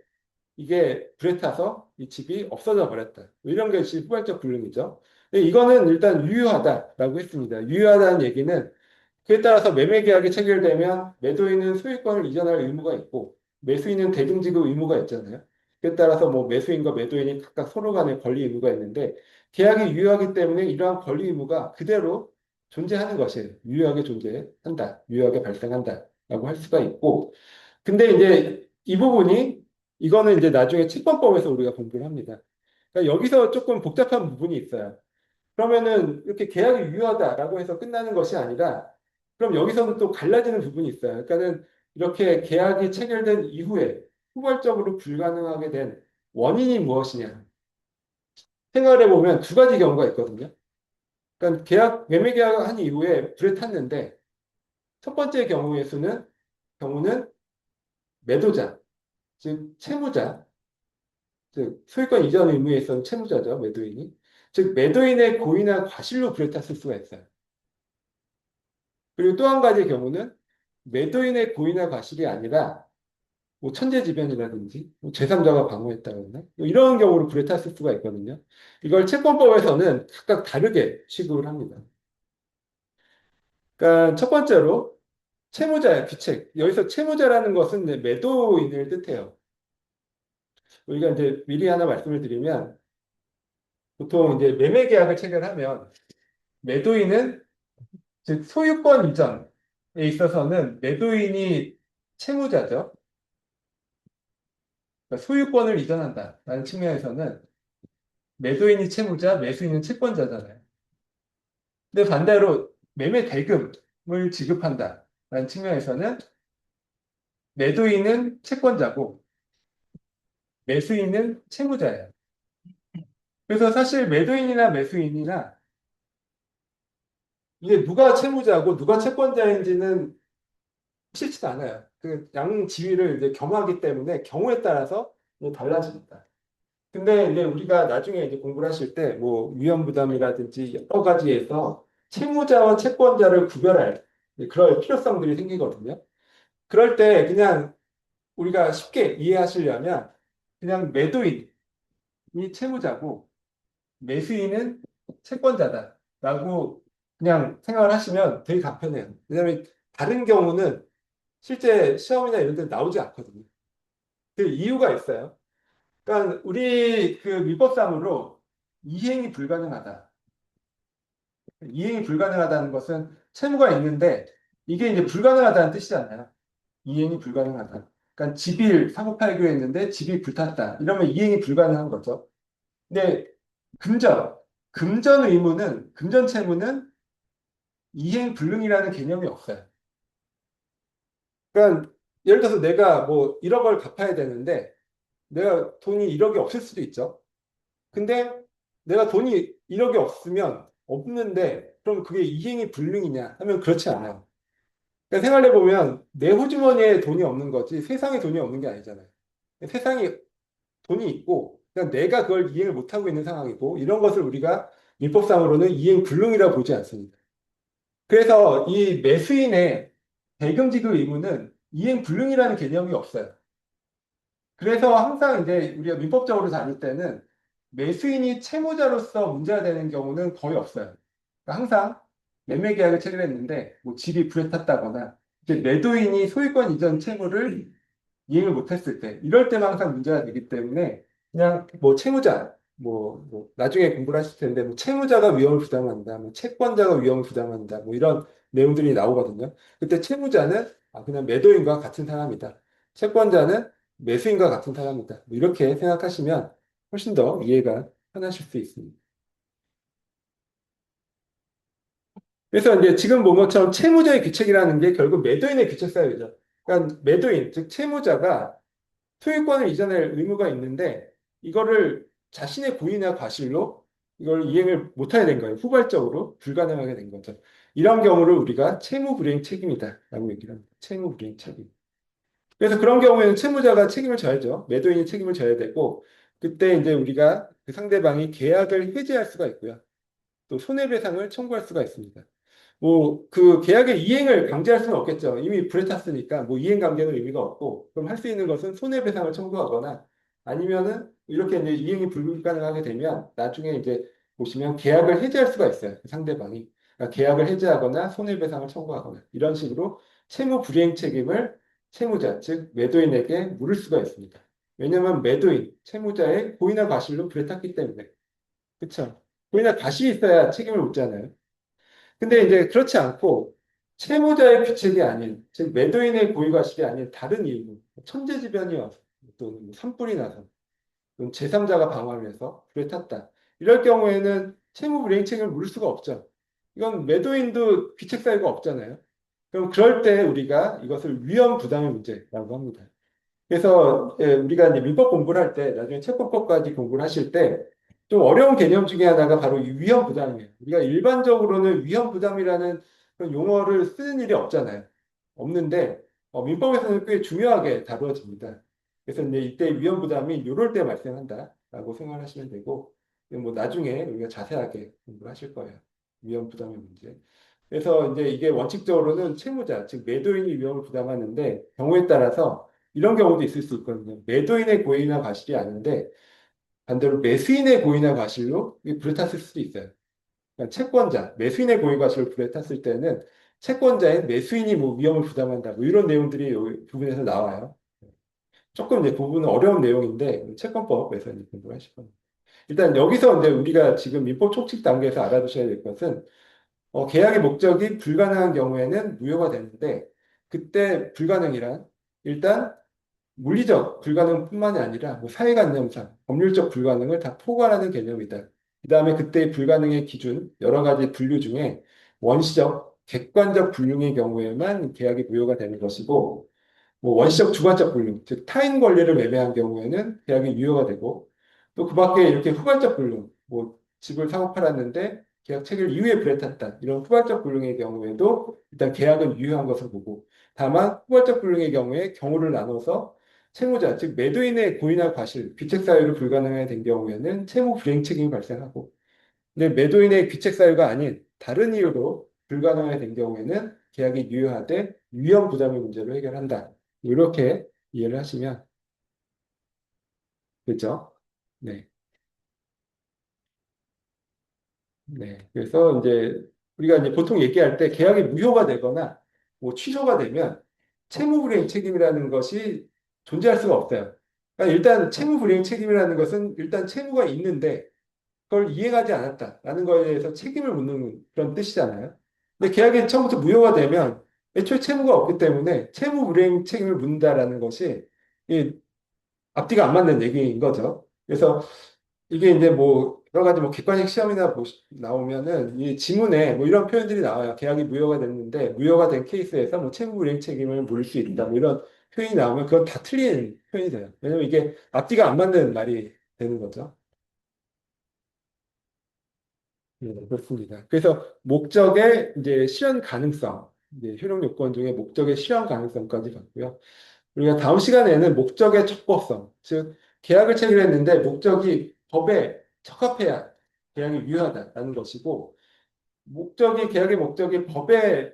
이게 불에 타서 이 집이 없어져 버렸다. 뭐 이런 것이 후발적 불능이죠. 근데 이거는 일단 유효하다라고 했습니다. 유효하다는 얘기는 그에 따라서 매매 계약이 체결되면 매도인은 소유권을 이전할 의무가 있고 매수인은 대등지급 의무가 있잖아요. 그에 따라서 뭐 매수인과 매도인이 각각 서로 간에 권리 의무가 있는데 계약이 유효하기 때문에 이러한 권리 의무가 그대로 존재하는 것이에요. 유효하게 존재한다. 유효하게 발생한다라고 할 수가 있고 근데 이제 이 부분이 이거는 이제 나중에 채권법에서 우리가 공부를 합니다. 그러니까 여기서 조금 복잡한 부분이 있어요. 그러면은 이렇게 계약이 유효하다라고 해서 끝나는 것이 아니라 그럼 여기서는 또 갈라지는 부분이 있어요. 그러니까는 이렇게 계약이 체결된 이후에 후발적으로 불가능하게 된 원인이 무엇이냐. 생활해 보면 두 가지 경우가 있거든요. 그러니까 매매 계약을 한 이후에 불에 탔는데 첫 번째 경우는 매도자, 즉 채무자, 즉 소유권 이전 의무에 있어서 채무자죠, 매도인이. 즉 매도인의 고의나 과실로 불에 탔을 수가 있어요. 그리고 또 한 가지의 경우는 매도인의 고의나 과실이 아니라 뭐 천재지변이라든지 뭐 제3자가 방어했다거나 뭐 이런 경우로 불에 탔을 수가 있거든요. 이걸 채권법에서는 각각 다르게 취급을 합니다. 그러니까 첫 번째로 채무자의 귀책. 여기서 채무자라는 것은 이제 매도인을 뜻해요. 우리가 이제 미리 하나 말씀을 드리면 보통 이제 매매 계약을 체결하면 매도인은 즉 소유권 이전에 있어서는 매도인이 채무자죠. 그러니까 소유권을 이전한다라는 측면에서는 매도인이 채무자, 매수인은 채권자잖아요. 근데 반대로 매매 대금을 지급한다라는 측면에서는 매도인은 채권자고 매수인은 채무자예요. 그래서 사실 매도인이나 매수인이나 이게 누가 채무자고 누가 채권자인지는 싫지가 않아요. 그 양 지위를 이제 겸하기 때문에 경우에 따라서 이제 달라집니다. 근데 이제 우리가 나중에 이제 공부를 하실 때 뭐 위험부담이라든지 여러 가지에서 채무자와 채권자를 구별할 그럴 필요성들이 생기거든요. 그럴 때 그냥 우리가 쉽게 이해하시려면 그냥 매도인이 채무자고 매수인은 채권자다라고 그냥 생각을 하시면 되게 간편해요. 왜냐하면 다른 경우는 실제 시험이나 이런 데 나오지 않거든요. 그 이유가 있어요. 그러니까 우리 그 민법상으로 이행이 불가능하다. 이행이 불가능하다는 것은 채무가 있는데 이게 이제 불가능하다는 뜻이잖아요. 이행이 불가능하다. 그러니까 집이 사고 팔기로 했는데 집이 불탔다. 이러면 이행이 불가능한 거죠. 근데 금전, 금전 의무는 금전 채무는 이행 불능이라는 개념이 없어요. 그러니까 예를 들어서 내가 뭐 1억을 갚아야 되는데 내가 돈이 1억이 없을 수도 있죠. 근데 내가 돈이 1억이 없으면 없는데 그럼 그게 이행이 불능이냐 하면 그렇지 않아요. 그러니까 생각해 보면 내 호주머니에 돈이 없는 거지 세상에 돈이 없는 게 아니잖아요. 세상에 돈이 있고 그냥 내가 그걸 이행을 못하고 있는 상황이고 이런 것을 우리가 민법상으로는 이행 불능이라고 보지 않습니다. 그래서 이 매수인의 대금 지급 의무는 이행 불능이라는 개념이 없어요. 그래서 항상 이제 우리가 민법적으로 다룰 때는 매수인이 채무자로서 문제가 되는 경우는 거의 없어요. 그러니까 항상 매매 계약을 체결했는데 뭐 집이 불에 탔다거나 이제 매도인이 소유권 이전 채무를 이행을 못했을 때 이럴 때만 항상 문제가 되기 때문에 그냥 뭐 채무자 뭐 나중에 공부를 하실 텐데 뭐 채무자가 위험을 부담한다, 뭐 채권자가 위험을 부담한다, 뭐 이런 내용들이 나오거든요. 그때 채무자는 그냥 매도인과 같은 사람이다. 채권자는 매수인과 같은 사람이다. 뭐 이렇게 생각하시면 훨씬 더 이해가 편하실 수 있습니다. 그래서 이제 지금 본 것처럼 채무자의 귀책이라는 게 결국 매도인의 귀책 사유죠. 그러니까 매도인, 즉 채무자가 소유권을 이전할 의무가 있는데 이거를 자신의 고의나 과실로 이걸 이행을 못하게 된 거예요. 후발적으로 불가능하게 된 거죠. 이런 경우를 우리가 채무불이행 책임이다라고 얘기를 합니다. 채무불이행 책임. 그래서 그런 경우에는 채무자가 책임을 져야죠. 매도인이 책임을 져야 되고 그때 이제 우리가 그 상대방이 계약을 해지할 수가 있고요. 또 손해배상을 청구할 수가 있습니다. 뭐 그 계약의 이행을 강제할 수는 없겠죠. 이미 불에 탔으니까 뭐 이행 강제는 의미가 없고 그럼 할 수 있는 것은 손해배상을 청구하거나 아니면은 이렇게 이제 이행이 불가능하게 되면 나중에 이제 보시면 계약을 해지할 수가 있어요. 그 상대방이 그러니까 계약을 해지하거나 손해배상을 청구하거나 이런 식으로 채무 불이행 책임을 채무자 즉 매도인에게 물을 수가 있습니다. 왜냐하면 매도인 채무자의 고의나 과실로 불에 탔기 때문에 그렇죠. 고의나 과실이 있어야 책임을 묻잖아요. 근데 이제 그렇지 않고 채무자의 규칙이 아닌, 즉 매도인의 고의과실이 아닌 다른 이유, 천재지변이 와서 또는 뭐 산불이 나서 또는 제3자가 방화를 해서 불에 탔다. 이럴 경우에는 채무불이행 책임을 물을 수가 없죠. 이건 매도인도 귀책 사유가 없잖아요. 그럼 그럴 때 우리가 이것을 위험 부담의 문제라고 합니다. 그래서 우리가 이제 민법 공부를 할 때, 나중에 채권법까지 공부를 하실 때, 좀 어려운 개념 중에 하나가 바로 이 위험 부담이에요. 우리가 일반적으로는 위험 부담이라는 그런 용어를 쓰는 일이 없잖아요. 없는데, 민법에서는 꽤 중요하게 다루어집니다. 그래서 이제 이때 위험 부담이 이럴 때 발생한다라고 생각하시면 되고, 뭐 나중에 우리가 자세하게 공부를 하실 거예요. 위험 부담의 문제. 그래서 이제 이게 원칙적으로는 채무자, 즉 매도인이 위험을 부담하는데 경우에 따라서 이런 경우도 있을 수 있거든요. 매도인의 고의나 과실이 아닌데 반대로 매수인의 고의나 과실로 불에 탔을 수도 있어요. 그러니까 채권자, 매수인의 고의 과실로 불에 탔을 때는 채권자인 매수인이 뭐 위험을 부담한다. 뭐 이런 내용들이 이 부분에서 나와요. 조금 이제 그 부분은 어려운 내용인데 채권법에서 이제 공부를 하실 겁니다. 일단 여기서 이제 우리가 지금 민법 총칙 단계에서 알아두셔야 될 것은 계약의 목적이 불가능한 경우에는 무효가 되는데 그때 불가능이란 일단 물리적 불가능뿐만이 아니라 뭐 사회관념상 법률적 불가능을 다 포괄하는 개념이다. 그다음에 그때의 불가능의 기준 여러 가지 분류 중에 원시적, 객관적 불능의 경우에만 계약이 무효가 되는 것이고 뭐 원시적 주관적 불능, 즉 타인 권리를 매매한 경우에는 계약이 유효가 되고 또 그 밖에 이렇게 후관적 불능, 뭐 집을 사고 팔았는데 계약 체결 이후에 불에 탔다. 이런 후관적 불능의 경우에도 일단 계약은 유효한 것으로 보고 다만 후관적 불능의 경우에 경우를 나눠서 채무자, 즉 매도인의 고의나 과실, 귀책 사유로 불가능하게 된 경우에는 채무 불이행 책임이 발생하고 근데 매도인의 귀책 사유가 아닌 다른 이유로 불가능하게 된 경우에는 계약이 유효하되 위험 부담의 문제로 해결한다. 이렇게 이해를 하시면 되죠. 네. 네. 그래서 이제 우리가 이제 보통 얘기할 때 계약이 무효가 되거나 뭐 취소가 되면 채무불이행 책임이라는 것이 존재할 수가 없어요. 그러니까 일단 채무불이행 책임이라는 것은 일단 채무가 있는데 그걸 이행하지 않았다라는 거에 대해서 책임을 묻는 그런 뜻이잖아요. 근데 계약이 처음부터 무효가 되면 애초에 채무가 없기 때문에 채무 불이행 책임을 묻는다라는 것이 이 앞뒤가 안 맞는 얘기인 거죠. 그래서 이게 이제 뭐 여러 가지 뭐 객관식 시험이나 나오면은 이 지문에 뭐 이런 표현들이 나와요. 계약이 무효가 됐는데 무효가 된 케이스에서 뭐 채무 불이행 책임을 물을 수 있다. 뭐 이런 표현이 나오면 그건 다 틀린 표현이 돼요. 왜냐면 이게 앞뒤가 안 맞는 말이 되는 거죠. 네, 그렇습니다. 그래서 목적의 이제 실현 가능성, 이제 효력 요건 중에 목적의 실현 가능성까지 봤고요. 우리가 다음 시간에는 목적의 적법성, 즉 계약을 체결했는데 목적이 법에 적합해야 계약이 유효하다라는 것이고, 계약의 목적이 법에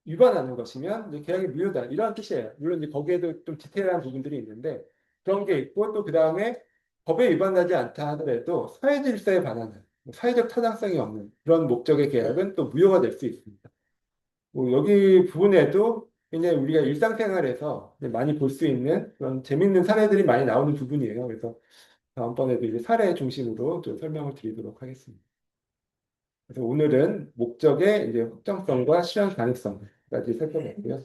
위반하는 것이면 이제 계약이 무효다 이런 뜻이에요. 물론 이제 거기에도 좀 디테일한 부분들이 있는데 그런 게 있고 또 그 다음에 법에 위반하지 않다 하더라도 사회 질서에 반하는 사회적 타당성이 없는 그런 목적의 계약은 또 무효가 될 수 있습니다. 뭐 여기 부분에도 굉장히 우리가 일상생활에서 이제 많이 볼 수 있는 그런 재밌는 사례들이 많이 나오는 부분이에요. 그래서 다음번에도 이제 사례 중심으로 좀 설명을 드리도록 하겠습니다. 그래서 오늘은 목적의 이제 확정성과 실현 가능성까지 살펴봤고요.